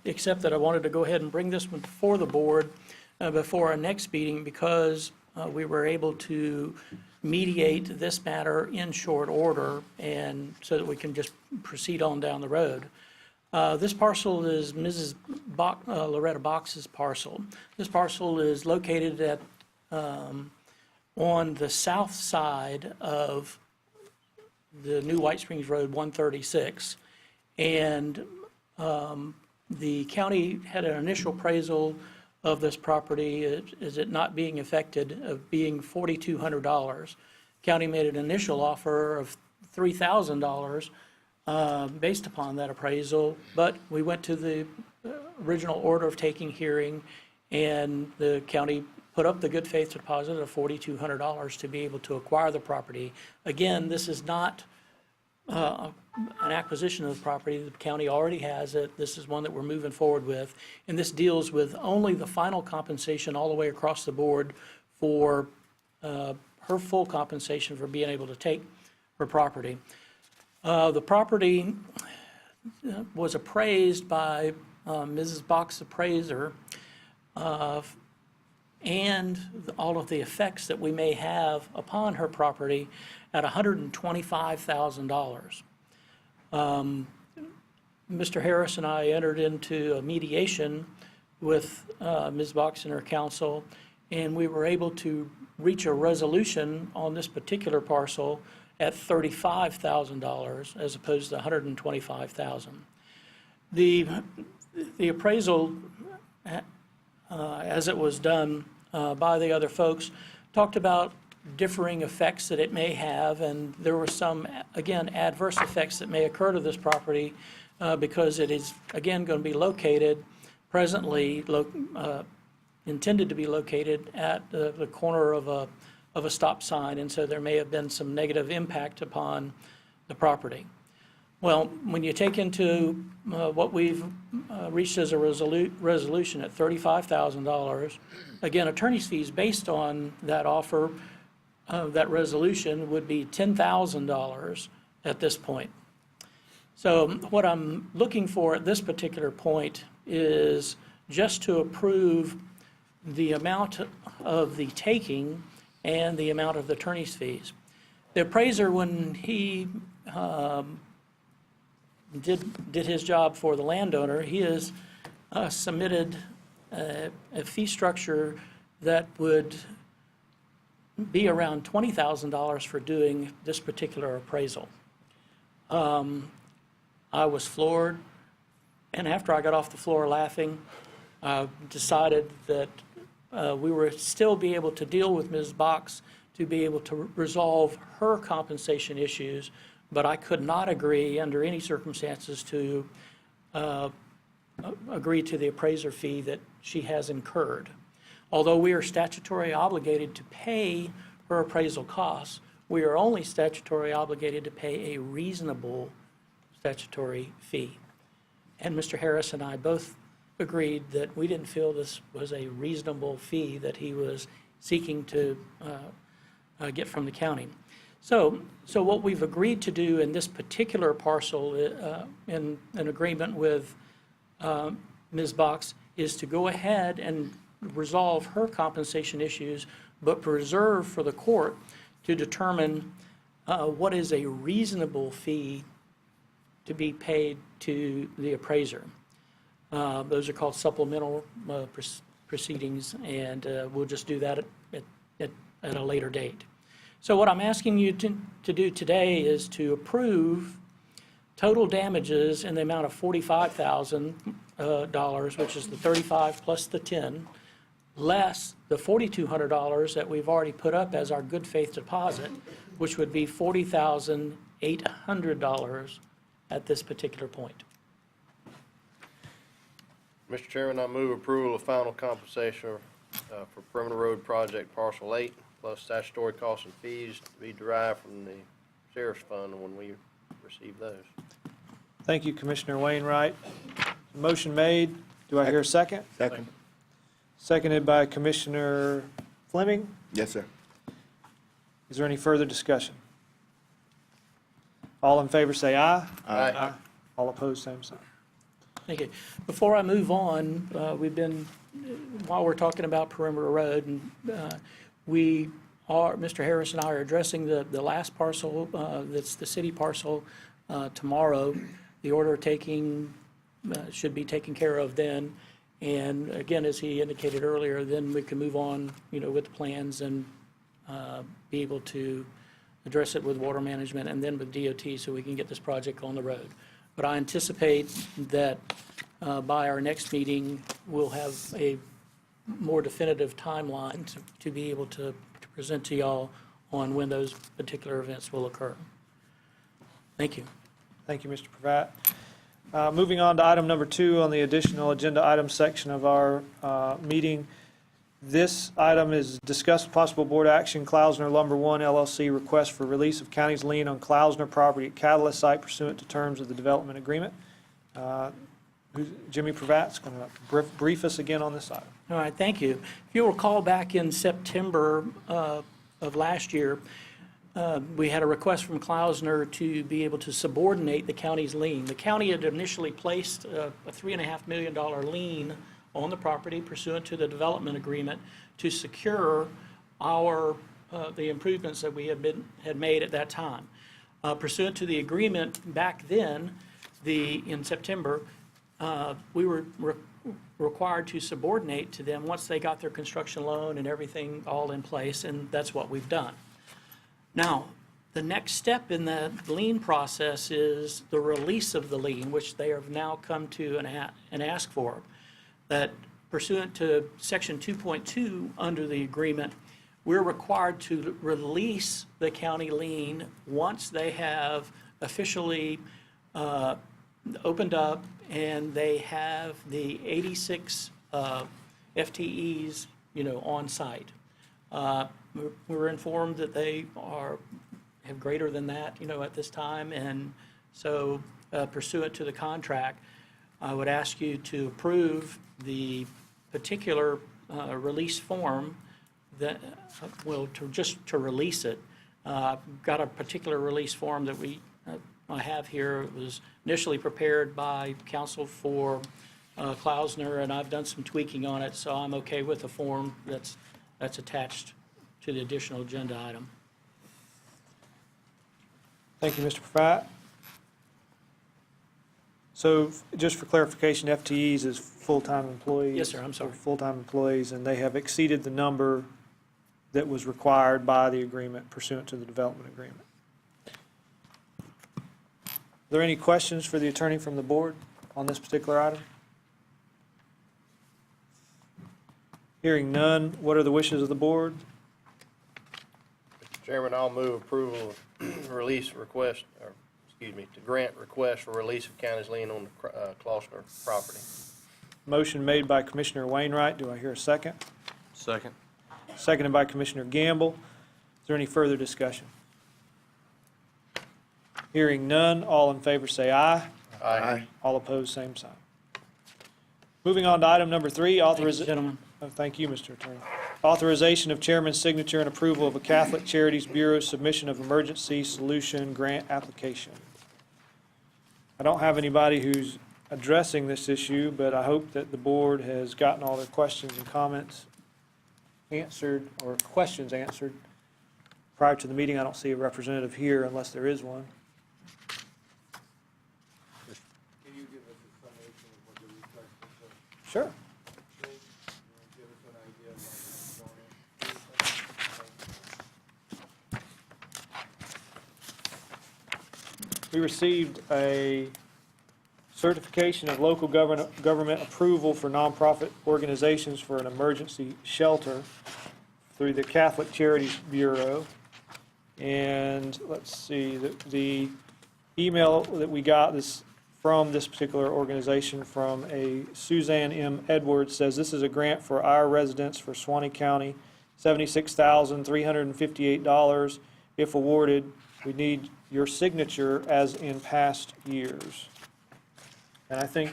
except that I wanted to go ahead and bring this one before the board before our next meeting, because we were able to mediate this matter in short order, and so that we can just proceed on down the road. This parcel is Mrs. Loretta Box's parcel. This parcel is located at on the south side of the new White Springs Road 136, and the county had an initial appraisal of this property, is it not being affected, of being $4,200. County made an initial offer of $3,000 based upon that appraisal, but we went to the original order of taking hearing, and the county put up the good faith deposit of $4,200 to be able to acquire the property. Again, this is not an acquisition of the property. The county already has it. This is one that we're moving forward with. And this deals with only the final compensation all the way across the board for her full compensation for being able to take her property. The property was appraised by Mrs. Bach's appraiser, and all of the effects that we may have upon her property at $125,000. Mr. Harris and I entered into a mediation with Ms. Bach and her counsel, and we were able to reach a resolution on this particular parcel at $35,000 as opposed to $125,000. The appraisal, as it was done by the other folks, talked about differing effects that it may have, and there were some, again, adverse effects that may occur to this property because it is, again, going to be located, presently intended to be located at the corner of a stop sign, and so there may have been some negative impact upon the property. Well, when you take into what we've reached as a resolution at $35,000, again, attorney's fees based on that offer, that resolution would be $10,000 at this point. So what I'm looking for at this particular point is just to approve the amount of the taking and the amount of the attorney's fees. The appraiser, when he did his job for the landowner, he has submitted a fee structure that would be around $20,000 for doing this particular appraisal. I was floored, and after I got off the floor laughing, I decided that we were still be able to deal with Ms. Box to be able to resolve her compensation issues, but I could not agree under any circumstances to agree to the appraiser fee that she has incurred. Although we are statutorily obligated to pay her appraisal costs, we are only statutorily obligated to pay a reasonable statutory fee. And Mr. Harris and I both agreed that we didn't feel this was a reasonable fee that he was seeking to get from the county. So what we've agreed to do in this particular parcel, in agreement with Ms. Box, is to go ahead and resolve her compensation issues, but preserve for the court to determine what is a reasonable fee to be paid to the appraiser. Those are called supplemental proceedings, and we'll just do that at a later date. So what I'm asking you to do today is to approve total damages in the amount of $45,000, which is the 35 plus the 10, less the $4,200 that we've already put up as our good faith deposit, which would be $40,800 at this particular point. Mr. Chairman, I move approval of final compensation for Perimeter Road Project Parcel 8, plus statutory costs and fees to be derived from the sheriff's fund when we receive those. Thank you, Commissioner Wainwright. Motion made. Do I hear a second? Second. Seconded by Commissioner Fleming. Yes, sir. Is there any further discussion? All in favor say aye. Aye. All opposed, same sign. Thank you. Before I move on, while we're talking about Perimeter Road, and Mr. Harris and I are addressing the last parcel, that's the city parcel, tomorrow. The order of taking should be taken care of then. And again, as he indicated earlier, then we can move on, with the plans and be able to address it with water management and then with DOT so we can get this project on the road. But I anticipate that by our next meeting, we'll have a more definitive timeline to be able to present to y'all on when those particular events will occur. Thank you. Thank you, Mr. Pravat. Moving on to item number 2 on the additional agenda item section of our meeting. This item is discuss possible board action, Klausner Lumber One LLC request for release of county's lien on Klausner property at Catalyst site pursuant to terms of the development agreement. Jimmy Pravat's going to brief us again on this item. All right, thank you. If you'll recall, back in September of last year, we had a request from Klausner to be able to subordinate the county's lien. The county had initially placed a $3.5 million lien on the property pursuant to the development agreement to secure the improvements that we had made at that time. Pursuant to the agreement back then, in September, we were required to subordinate to them once they got their construction loan and everything all in place, and that's what we've done. Now, the next step in the lien process is the release of the lien, which they have now come to and ask for. That pursuant to Section 2.2 under the agreement, we're required to release the county lien once they have officially opened up and they have the 86 FTEs, on site. We were informed that they have greater than that, at this time, and so pursuant to the contract, I would ask you to approve the particular release form that, to release it. I've got a particular release form that I have here. It was initially prepared by counsel for Klausner, and I've done some tweaking on it, so I'm okay with the form that's attached to the additional agenda item. Thank you, Mr. Pravat. So just for clarification, FTEs is full-time employees? Yes, sir, I'm sorry. Full-time employees, and they have exceeded the number that was required by the agreement pursuant to the development agreement. Are there any questions for the attorney from the board on this particular item? Hearing none, what are the wishes of the board? Mr. Chairman, I'll move approval of release request, to grant request for release of county's lien on the Klausner property. Motion made by Commissioner Wainwright. Do I hear a second? Second. Seconded by Commissioner Gamble. Is there any further discussion? Hearing none, all in favor say aye. Aye. All opposed, same sign. Moving on to item number 3, Thank you, gentlemen. Thank you, Mr. Attorney. Authorization of chairman's signature and approval of a Catholic Charities Bureau submission of emergency solution grant application. I don't have anybody who's addressing this issue, but I hope that the board has gotten all their questions and comments answered, or questions answered. Prior to the meeting, I don't see a representative here unless there is one. Can you give us a summation of what the request is? Sure. Give us an idea of what's going on. We received a certification of local government approval for nonprofit organizations for an emergency shelter through the Catholic Charities Bureau. And let's see, the email that we got from this particular organization from a Suzanne M. Edwards says this is a grant for our residents for Suwannee County, $76,358. If awarded, we need your signature as in past years. And I think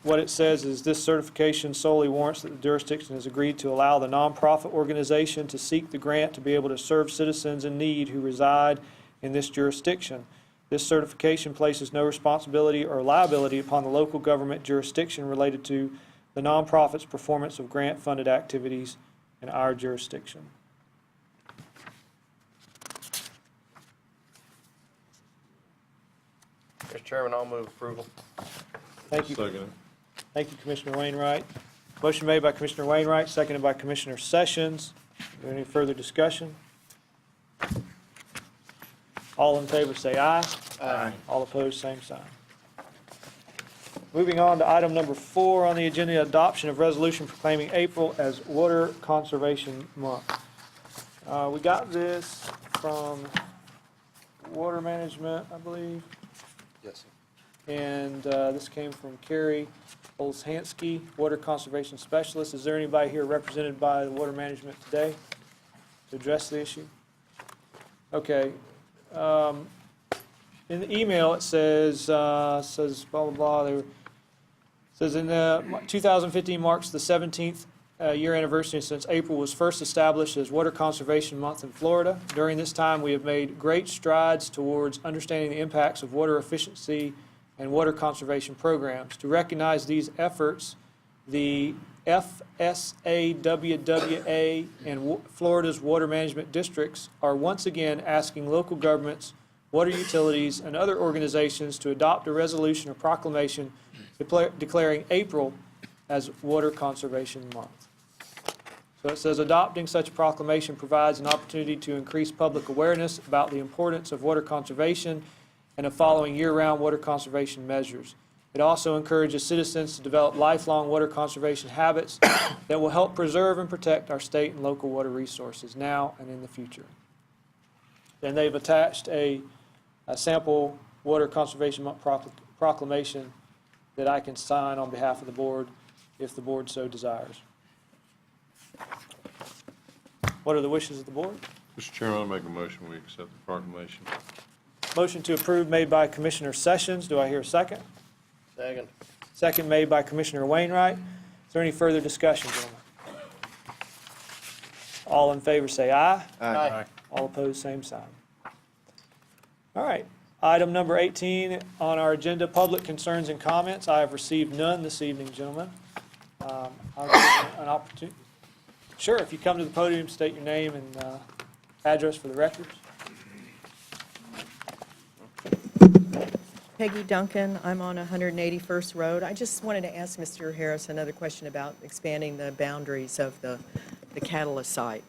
what it says is this certification solely warrants that the jurisdiction has agreed to allow the nonprofit organization to seek the grant to be able to serve citizens in need who reside in this jurisdiction. This certification places no responsibility or liability upon the local government jurisdiction related to the nonprofit's performance of grant-funded activities in our jurisdiction. Mr. Chairman, I'll move approval. Thank you. Thank you, Commissioner Wainwright. Motion made by Commissioner Wainwright, seconded by Commissioner Sessions. Is there any further discussion? All in favor say aye. Aye. All opposed, same sign. Moving on to item number 4 on the agenda, adoption of resolution proclaiming April as Water Conservation Month. We got this from Water Management, I believe. Yes, sir. And this came from Carrie. Olshansky, Water Conservation Specialist. Is there anybody here represented by the Water Management today to address the issue? Okay. In the email, it says blah, blah, blah. It says in 2015 marks the 17th year anniversary since April was first established as Water Conservation Month in Florida. During this time, we have made great strides towards understanding the impacts of water efficiency and water conservation programs. To recognize these efforts, the FSAWWA and Florida's water management districts are once again asking local governments, water utilities, and other organizations to adopt a resolution or proclamation declaring April as Water Conservation Month. So it says adopting such a proclamation provides an opportunity to increase public awareness about the importance of water conservation and of following year-round water conservation measures. It also encourages citizens to develop lifelong water conservation habits that will help preserve and protect our state and local water resources now and in the future. Then they've attached a sample Water Conservation Month proclamation that I can sign on behalf of the board if the board so desires. What are the wishes of the board? Mr. Chairman, I'll make a motion, we accept the proclamation. Motion to approve made by Commissioner Sessions. Do I hear a second? Second. Second made by Commissioner Wainwright. Is there any further discussion, gentlemen? All in favor say aye. Aye. All opposed, same sign. All right. Item number 18 on our agenda, public concerns and comments. I have received none this evening, gentlemen. I'll give you an opportunity. Sure, if you come to the podium, state your name and address for the records. Peggy Duncan, I'm on 181st Road. I just wanted to ask Mr. Harris another question about expanding the boundaries of the catalyst site.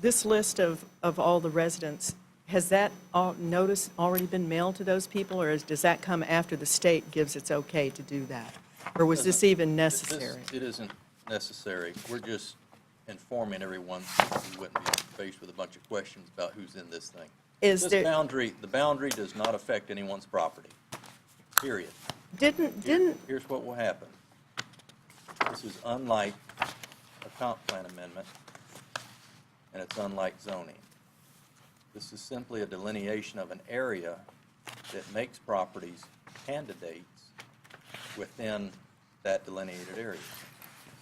This list of all the residents, has that notice already been mailed to those people, or does that come after the state gives its okay to do that? Or was this even necessary? It isn't necessary. We're just informing everyone so we wouldn't be faced with a bunch of questions about who's in this thing. The boundary does not affect anyone's property, period. Here's what will happen. This is unlike a comp plan amendment, and it's unlike zoning. This is simply a delineation of an area that makes properties candidates within that delineated area.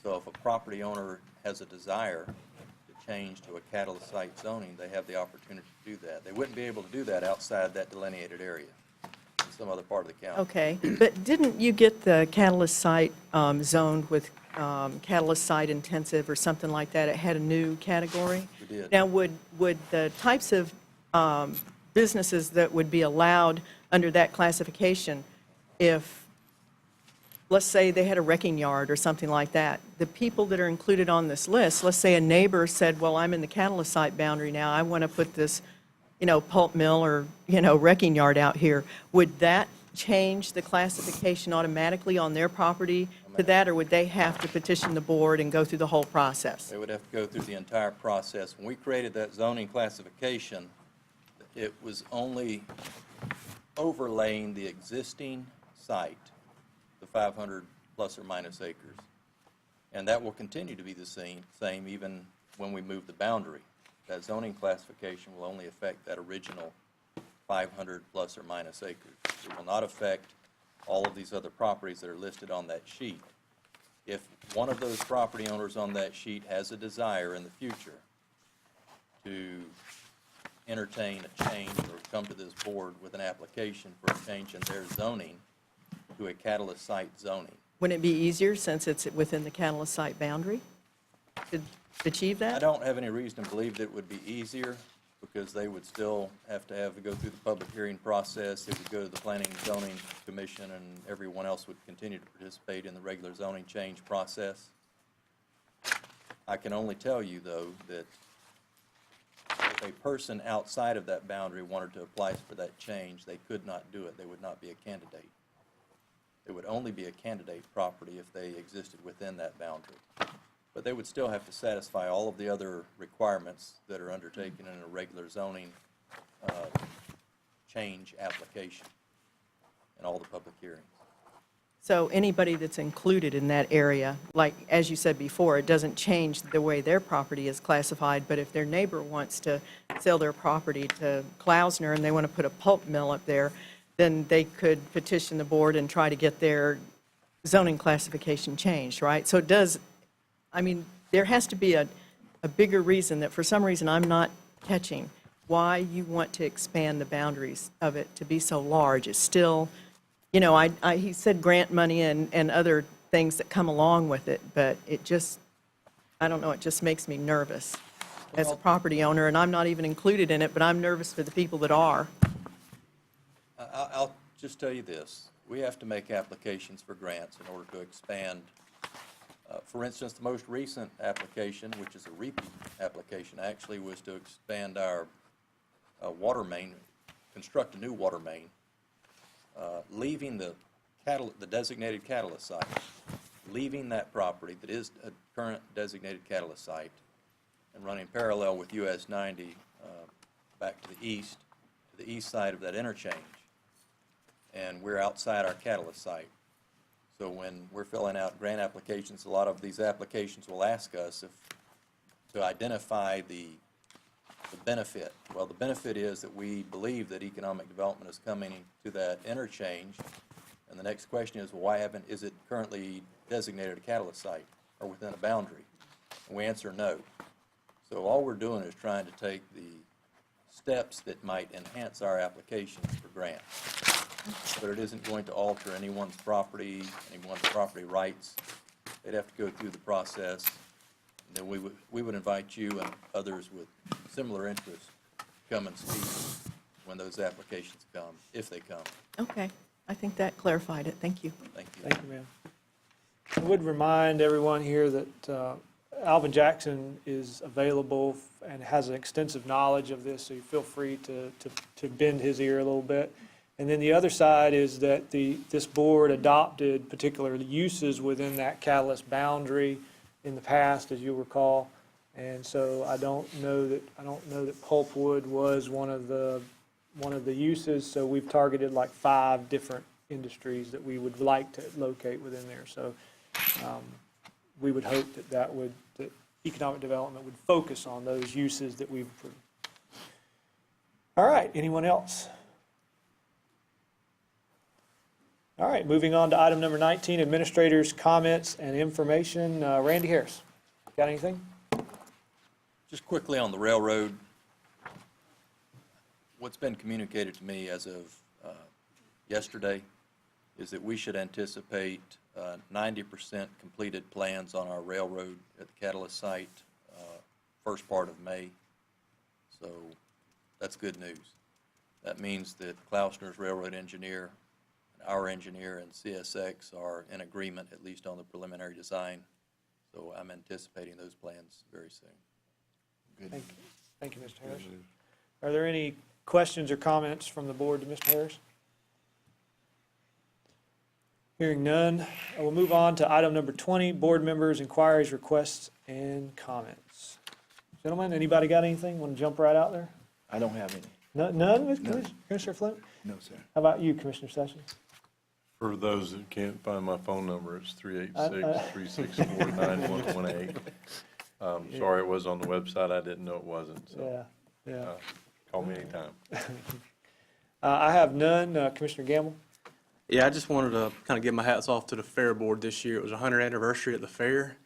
So if a property owner has a desire to change to a catalyst site zoning, they have the opportunity to do that. They wouldn't be able to do that outside that delineated area in some other part of the county. Okay, but didn't you get the catalyst site zoned with catalyst site intensive or something like that? It had a new category? We did. Now, would the types of businesses that would be allowed under that classification, if, let's say they had a wrecking yard or something like that, the people that are included on this list, let's say a neighbor said, well, I'm in the catalyst site boundary now, I want to put this, pulp mill or, wrecking yard out here, would that change the classification automatically on their property to that, or would they have to petition the board and go through the whole process? They would have to go through the entire process. When we created that zoning classification, it was only overlaying the existing site, the 500 plus or minus acres. And that will continue to be the same even when we move the boundary. That zoning classification will only affect that original 500 plus or minus acres. It will not affect all of these other properties that are listed on that sheet. If one of those property owners on that sheet has a desire in the future to entertain a change or come to this board with an application for a change in their zoning to a catalyst site zoning. Wouldn't it be easier since it's within the catalyst site boundary to achieve that? I don't have any reason to believe that it would be easier because they would still have to go through the public hearing process. It would go to the Planning and Zoning Commission, and everyone else would continue to participate in the regular zoning change process. I can only tell you, though, that if a person outside of that boundary wanted to apply for that change, they could not do it. They would not be a candidate. It would only be a candidate property if they existed within that boundary. But they would still have to satisfy all of the other requirements that are undertaken in a regular zoning change application and all the public hearings. So anybody that's included in that area, like, as you said before, it doesn't change the way their property is classified, but if their neighbor wants to sell their property to Klausner and they want to put a pulp mill up there, then they could petition the board and try to get their zoning classification changed, right? So it does, I mean, there has to be a bigger reason that for some reason I'm not catching why you want to expand the boundaries of it to be so large. It's still, you know, he said grant money and other things that come along with it, but it just, I don't know, it just makes me nervous as a property owner, and I'm not even included in it, but I'm nervous for the people that are. I'll just tell you this. We have to make applications for grants in order to expand. For instance, the most recent application, which is a repeat application, actually was to expand our water main, construct a new water main, leaving the designated catalyst site, leaving that property that is a current designated catalyst site, and running parallel with US 90 back to the east side of that interchange. And we're outside our catalyst site. So when we're filling out grant applications, a lot of these applications will ask us to identify the benefit. Well, the benefit is that we believe that economic development is coming to that interchange. And the next question is, well, is it currently designated a catalyst site or within a boundary? And we answer no. So all we're doing is trying to take the steps that might enhance our applications for grants. But it isn't going to alter anyone's property rights. They'd have to go through the process. And then we would invite you and others with similar interests to come and speak when those applications come, if they come. Okay, I think that clarified it. Thank you. Thank you. Thank you, ma'am. I would remind everyone here that Alvin Jackson is available and has an extensive knowledge of this, so you feel free to bend his ear a little bit. And then the other side is that this board adopted particular uses within that catalyst boundary in the past, as you'll recall. And so I don't know that pulpwood was one of the uses. So we've targeted like 5 different industries that we would like to locate within there. So we would hope that economic development would focus on those uses that we've approved. All right, anyone else? All right, moving on to item number 19, administrators' comments and information. Randy Harris, got anything? Just quickly on the railroad, what's been communicated to me as of yesterday is that we should anticipate 90% completed plans on our railroad at the catalyst site first part of May. So that's good news. That means that Klausner's railroad engineer, our engineer, and CSX are in agreement, at least on the preliminary design. So I'm anticipating those plans very soon. Thank you. Thank you, Mr. Harris. Are there any questions or comments from the board to Mr. Harris? Hearing none, I will move on to item number 20, board members' inquiries, requests, and comments. Gentlemen, anybody got anything? Want to jump right out there? I don't have any. None, Commissioner Flint? No, sir. How about you, Commissioner Sessions? For those that can't find my phone number, it's 386-364-9118. Sorry it was on the website. I didn't know it wasn't, so Yeah. call me anytime. I have none. Commissioner Gamble? Yeah, I just wanted to kind of give my hats off to the fair board this year. It was a 100th anniversary at the fair.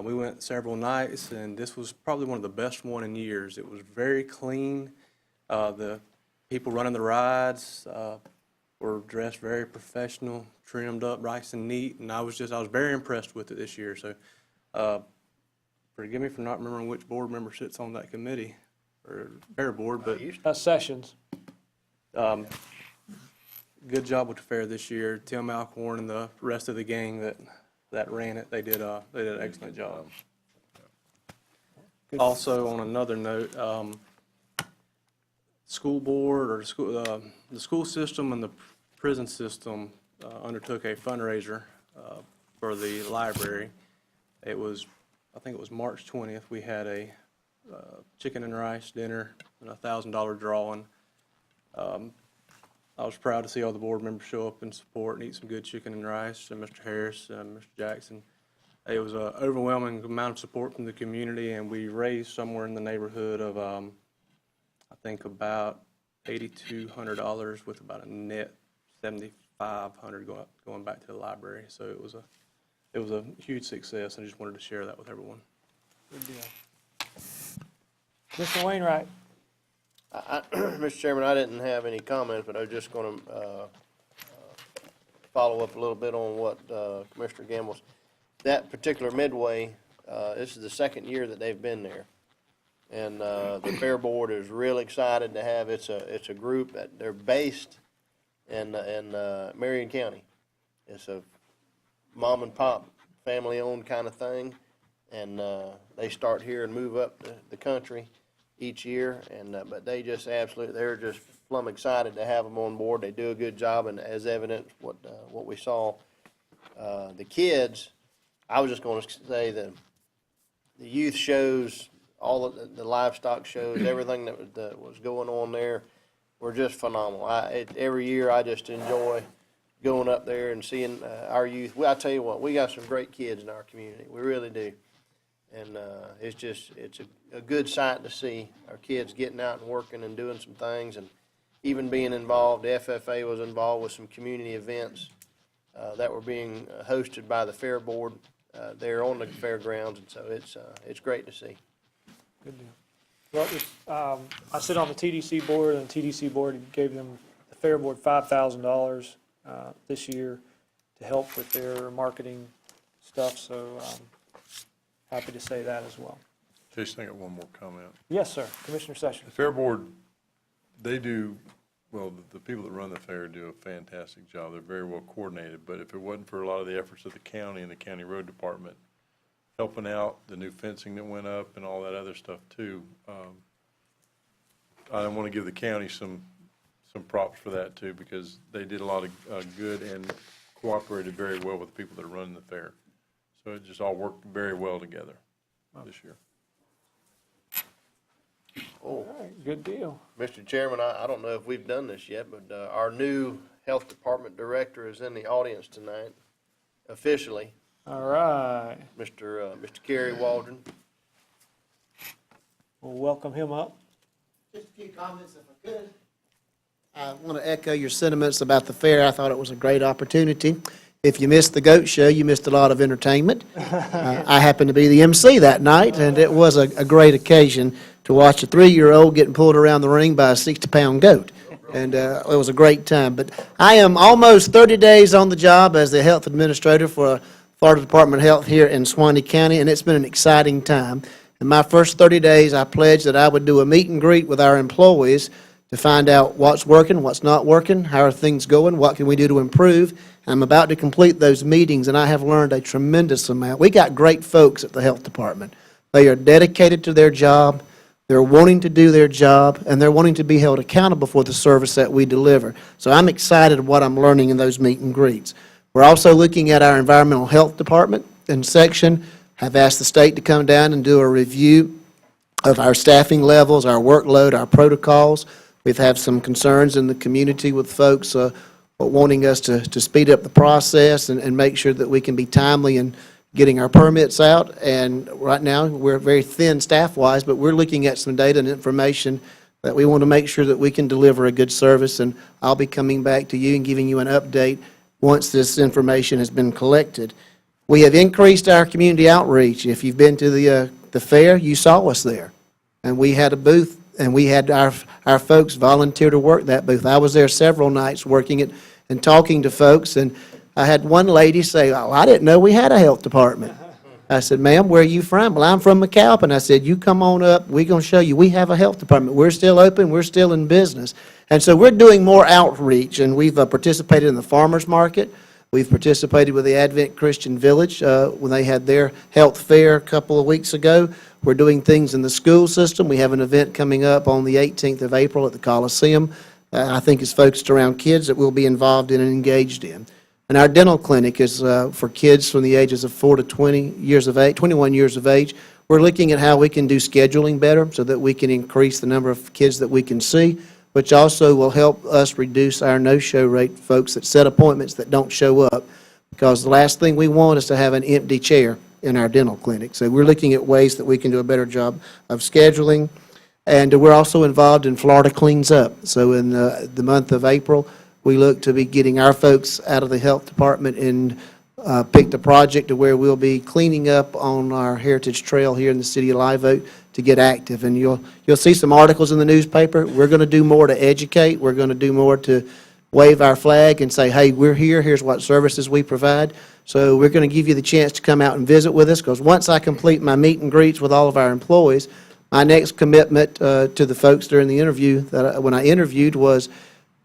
We went several nights, and this was probably one of the best one in years. It was very clean. The people running the rides were dressed very professional, trimmed up nice and neat, and I was very impressed with it this year. So forgive me for not remembering which board member sits on that committee or fair board, but Sessions. good job with the fair this year. Tim Alcorn and the rest of the gang that ran it, they did an excellent job. Also, on another note, school board or the school system and the prison system undertook a fundraiser for the library. It was, I think it was March 20th. We had a chicken and rice dinner and a $1,000 drawing. I was proud to see all the board members show up and support and eat some good chicken and rice, and Mr. Harris, Mr. Jackson. It was an overwhelming amount of support from the community, and we raised somewhere in the neighborhood of, I think, about $8,200 with about a net $7,500 going back to the library. So it was a huge success, and I just wanted to share that with everyone. Good deal. Mr. Wainwright? Mr. Chairman, I didn't have any comments, but I was just going to follow up a little bit on what Commissioner Gamble's. That particular Midway, this is the second year that they've been there. And the Fair Board is really excited to have, it's a group that they're based in Marion County. It's a mom and pop, family-owned kind of thing. And they start here and move up the country each year, and but they just absolutely, they're just plumb excited to have them on board. They do a good job, and as evident what we saw, the kids, I was just going to say the youth shows, all of the livestock shows, everything that was going on there were just phenomenal. Every year I just enjoy going up there and seeing our youth. Well, I tell you what, we got some great kids in our community. We really do. And it's a good sight to see our kids getting out and working and doing some things, and even being involved. The FFA was involved with some community events that were being hosted by the Fair Board there on the fairgrounds, and so it's great to see. Good deal. Well, I sit on the TDC board, and the TDC board gave them, the Fair Board, $5,000 this year to help with their marketing stuff, so happy to say that as well. Jason, I got one more comment. Yes, sir. Commissioner Sessions. The Fair Board, they do, well, the people that run the fair do a fantastic job. They're very well coordinated, but if it wasn't for a lot of the efforts of the county and the county road department helping out, the new fencing that went up and all that other stuff too, I want to give the county some props for that too, because they did a lot of good and cooperated very well with the people that are running the fair. So it just all worked very well together this year. All right, good deal. Mr. Chairman, I don't know if we've done this yet, but our new health department director is in the audience tonight, officially. All right. Mr. Kerry Waldron. We'll welcome him up. Just a few comments, if I could. I want to echo your sentiments about the fair. I thought it was a great opportunity. If you missed the goat show, you missed a lot of entertainment. I happened to be the MC that night, and it was a great occasion to watch a 3-year-old getting pulled around the ring by a 60-pound goat. And it was a great time. But I am almost 30 days on the job as the health administrator for Florida Department of Health here in Suwannee County, and it's been an exciting time. In my first 30 days, I pledged that I would do a meet and greet with our employees to find out what's working, what's not working, how are things going, what can we do to improve. I'm about to complete those meetings, and I have learned a tremendous amount. We got great folks at the health department. They are dedicated to their job, they're wanting to do their job, and they're wanting to be held accountable for the service that we deliver. So I'm excited what I'm learning in those meet and greets. We're also looking at our environmental health department and section. I've asked the state to come down and do a review of our staffing levels, our workload, our protocols. We've had some concerns in the community with folks wanting us to speed up the process and make sure that we can be timely in getting our permits out. And right now, we're very thin staff-wise, but we're looking at some data and information that we want to make sure that we can deliver a good service. And I'll be coming back to you and giving you an update once this information has been collected. We have increased our community outreach. If you've been to the fair, you saw us there. And we had a booth, and we had our folks volunteer to work that booth. I was there several nights working it and talking to folks, and I had one lady say, "Oh, I didn't know we had a health department." I said, "Ma'am, where are you from?" "Well, I'm from McAlpin." I said, "You come on up. We're going to show you. We have a health department. We're still open. We're still in business." And so we're doing more outreach, and we've participated in the farmers market. We've participated with the Advent Christian Village when they had their health fair a couple of weeks ago. We're doing things in the school system. We have an event coming up on the 18th of April at the Coliseum. I think it's focused around kids that we'll be involved in and engaged in. And our dental clinic is for kids from the ages of 4 to 20 years of age, 21 years of age. We're looking at how we can do scheduling better so that we can increase the number of kids that we can see. which also will help us reduce our no-show rate, folks that set appointments that don't show up, because the last thing we want is to have an empty chair in our dental clinic. So we're looking at ways that we can do a better job of scheduling. And we're also involved in Florida Cleans Up. So in the month of April, we look to be getting our folks out of the health department and picked a project to where we'll be cleaning up on our Heritage Trail here in the city of Live Oak to get active. And you'll see some articles in the newspaper. We're going to do more to educate. We're going to do more to wave our flag and say, hey, we're here. Here's what services we provide. So we're going to give you the chance to come out and visit with us, because once I complete my meet and greets with all of our employees, my next commitment to the folks during the interview, when I interviewed, was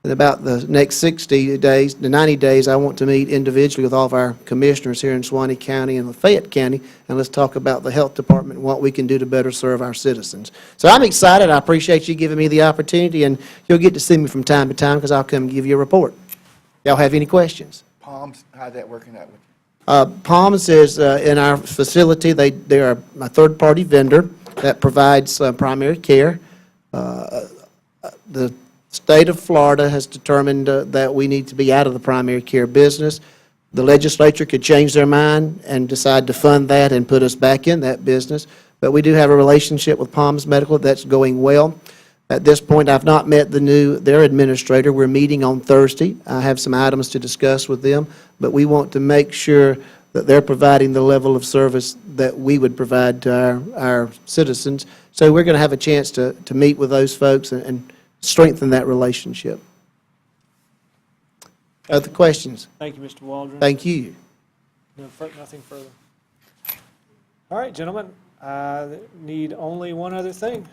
in about the next 60 days, the 90 days, I want to meet individually with all of our commissioners here in Suwannee County and Lafayette County, and let's talk about the health department and what we can do to better serve our citizens. So I'm excited. I appreciate you giving me the opportunity, and you'll get to see me from time to time, because I'll come and give you a report. Y'all have any questions? Palms, how's that working out with you? Palms is in our facility. They are a third-party vendor that provides primary care. The state of Florida has determined that we need to be out of the primary care business. The legislature could change their mind and decide to fund that and put us back in that business. But we do have a relationship with Palms Medical that's going well. At this point, I've not met their administrator. We're meeting on Thursday. I have some items to discuss with them, but we want to make sure that they're providing the level of service that we would provide to our citizens. So we're going to have a chance to meet with those folks and strengthen that relationship. Other questions? Thank you, Mr. Waldron. Thank you. Nothing further. All right, gentlemen, I need only one other thing.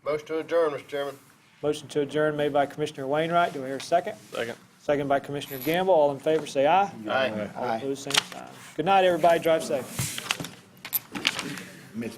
Motion to adjourn, Mr. Chairman. Motion to adjourn made by Commissioner Wainwright. Do I hear a second? Second. Second by Commissioner Gamble. All in favor, say aye. Aye. All opposed, same sign. Good night, everybody. Drive safe. Miss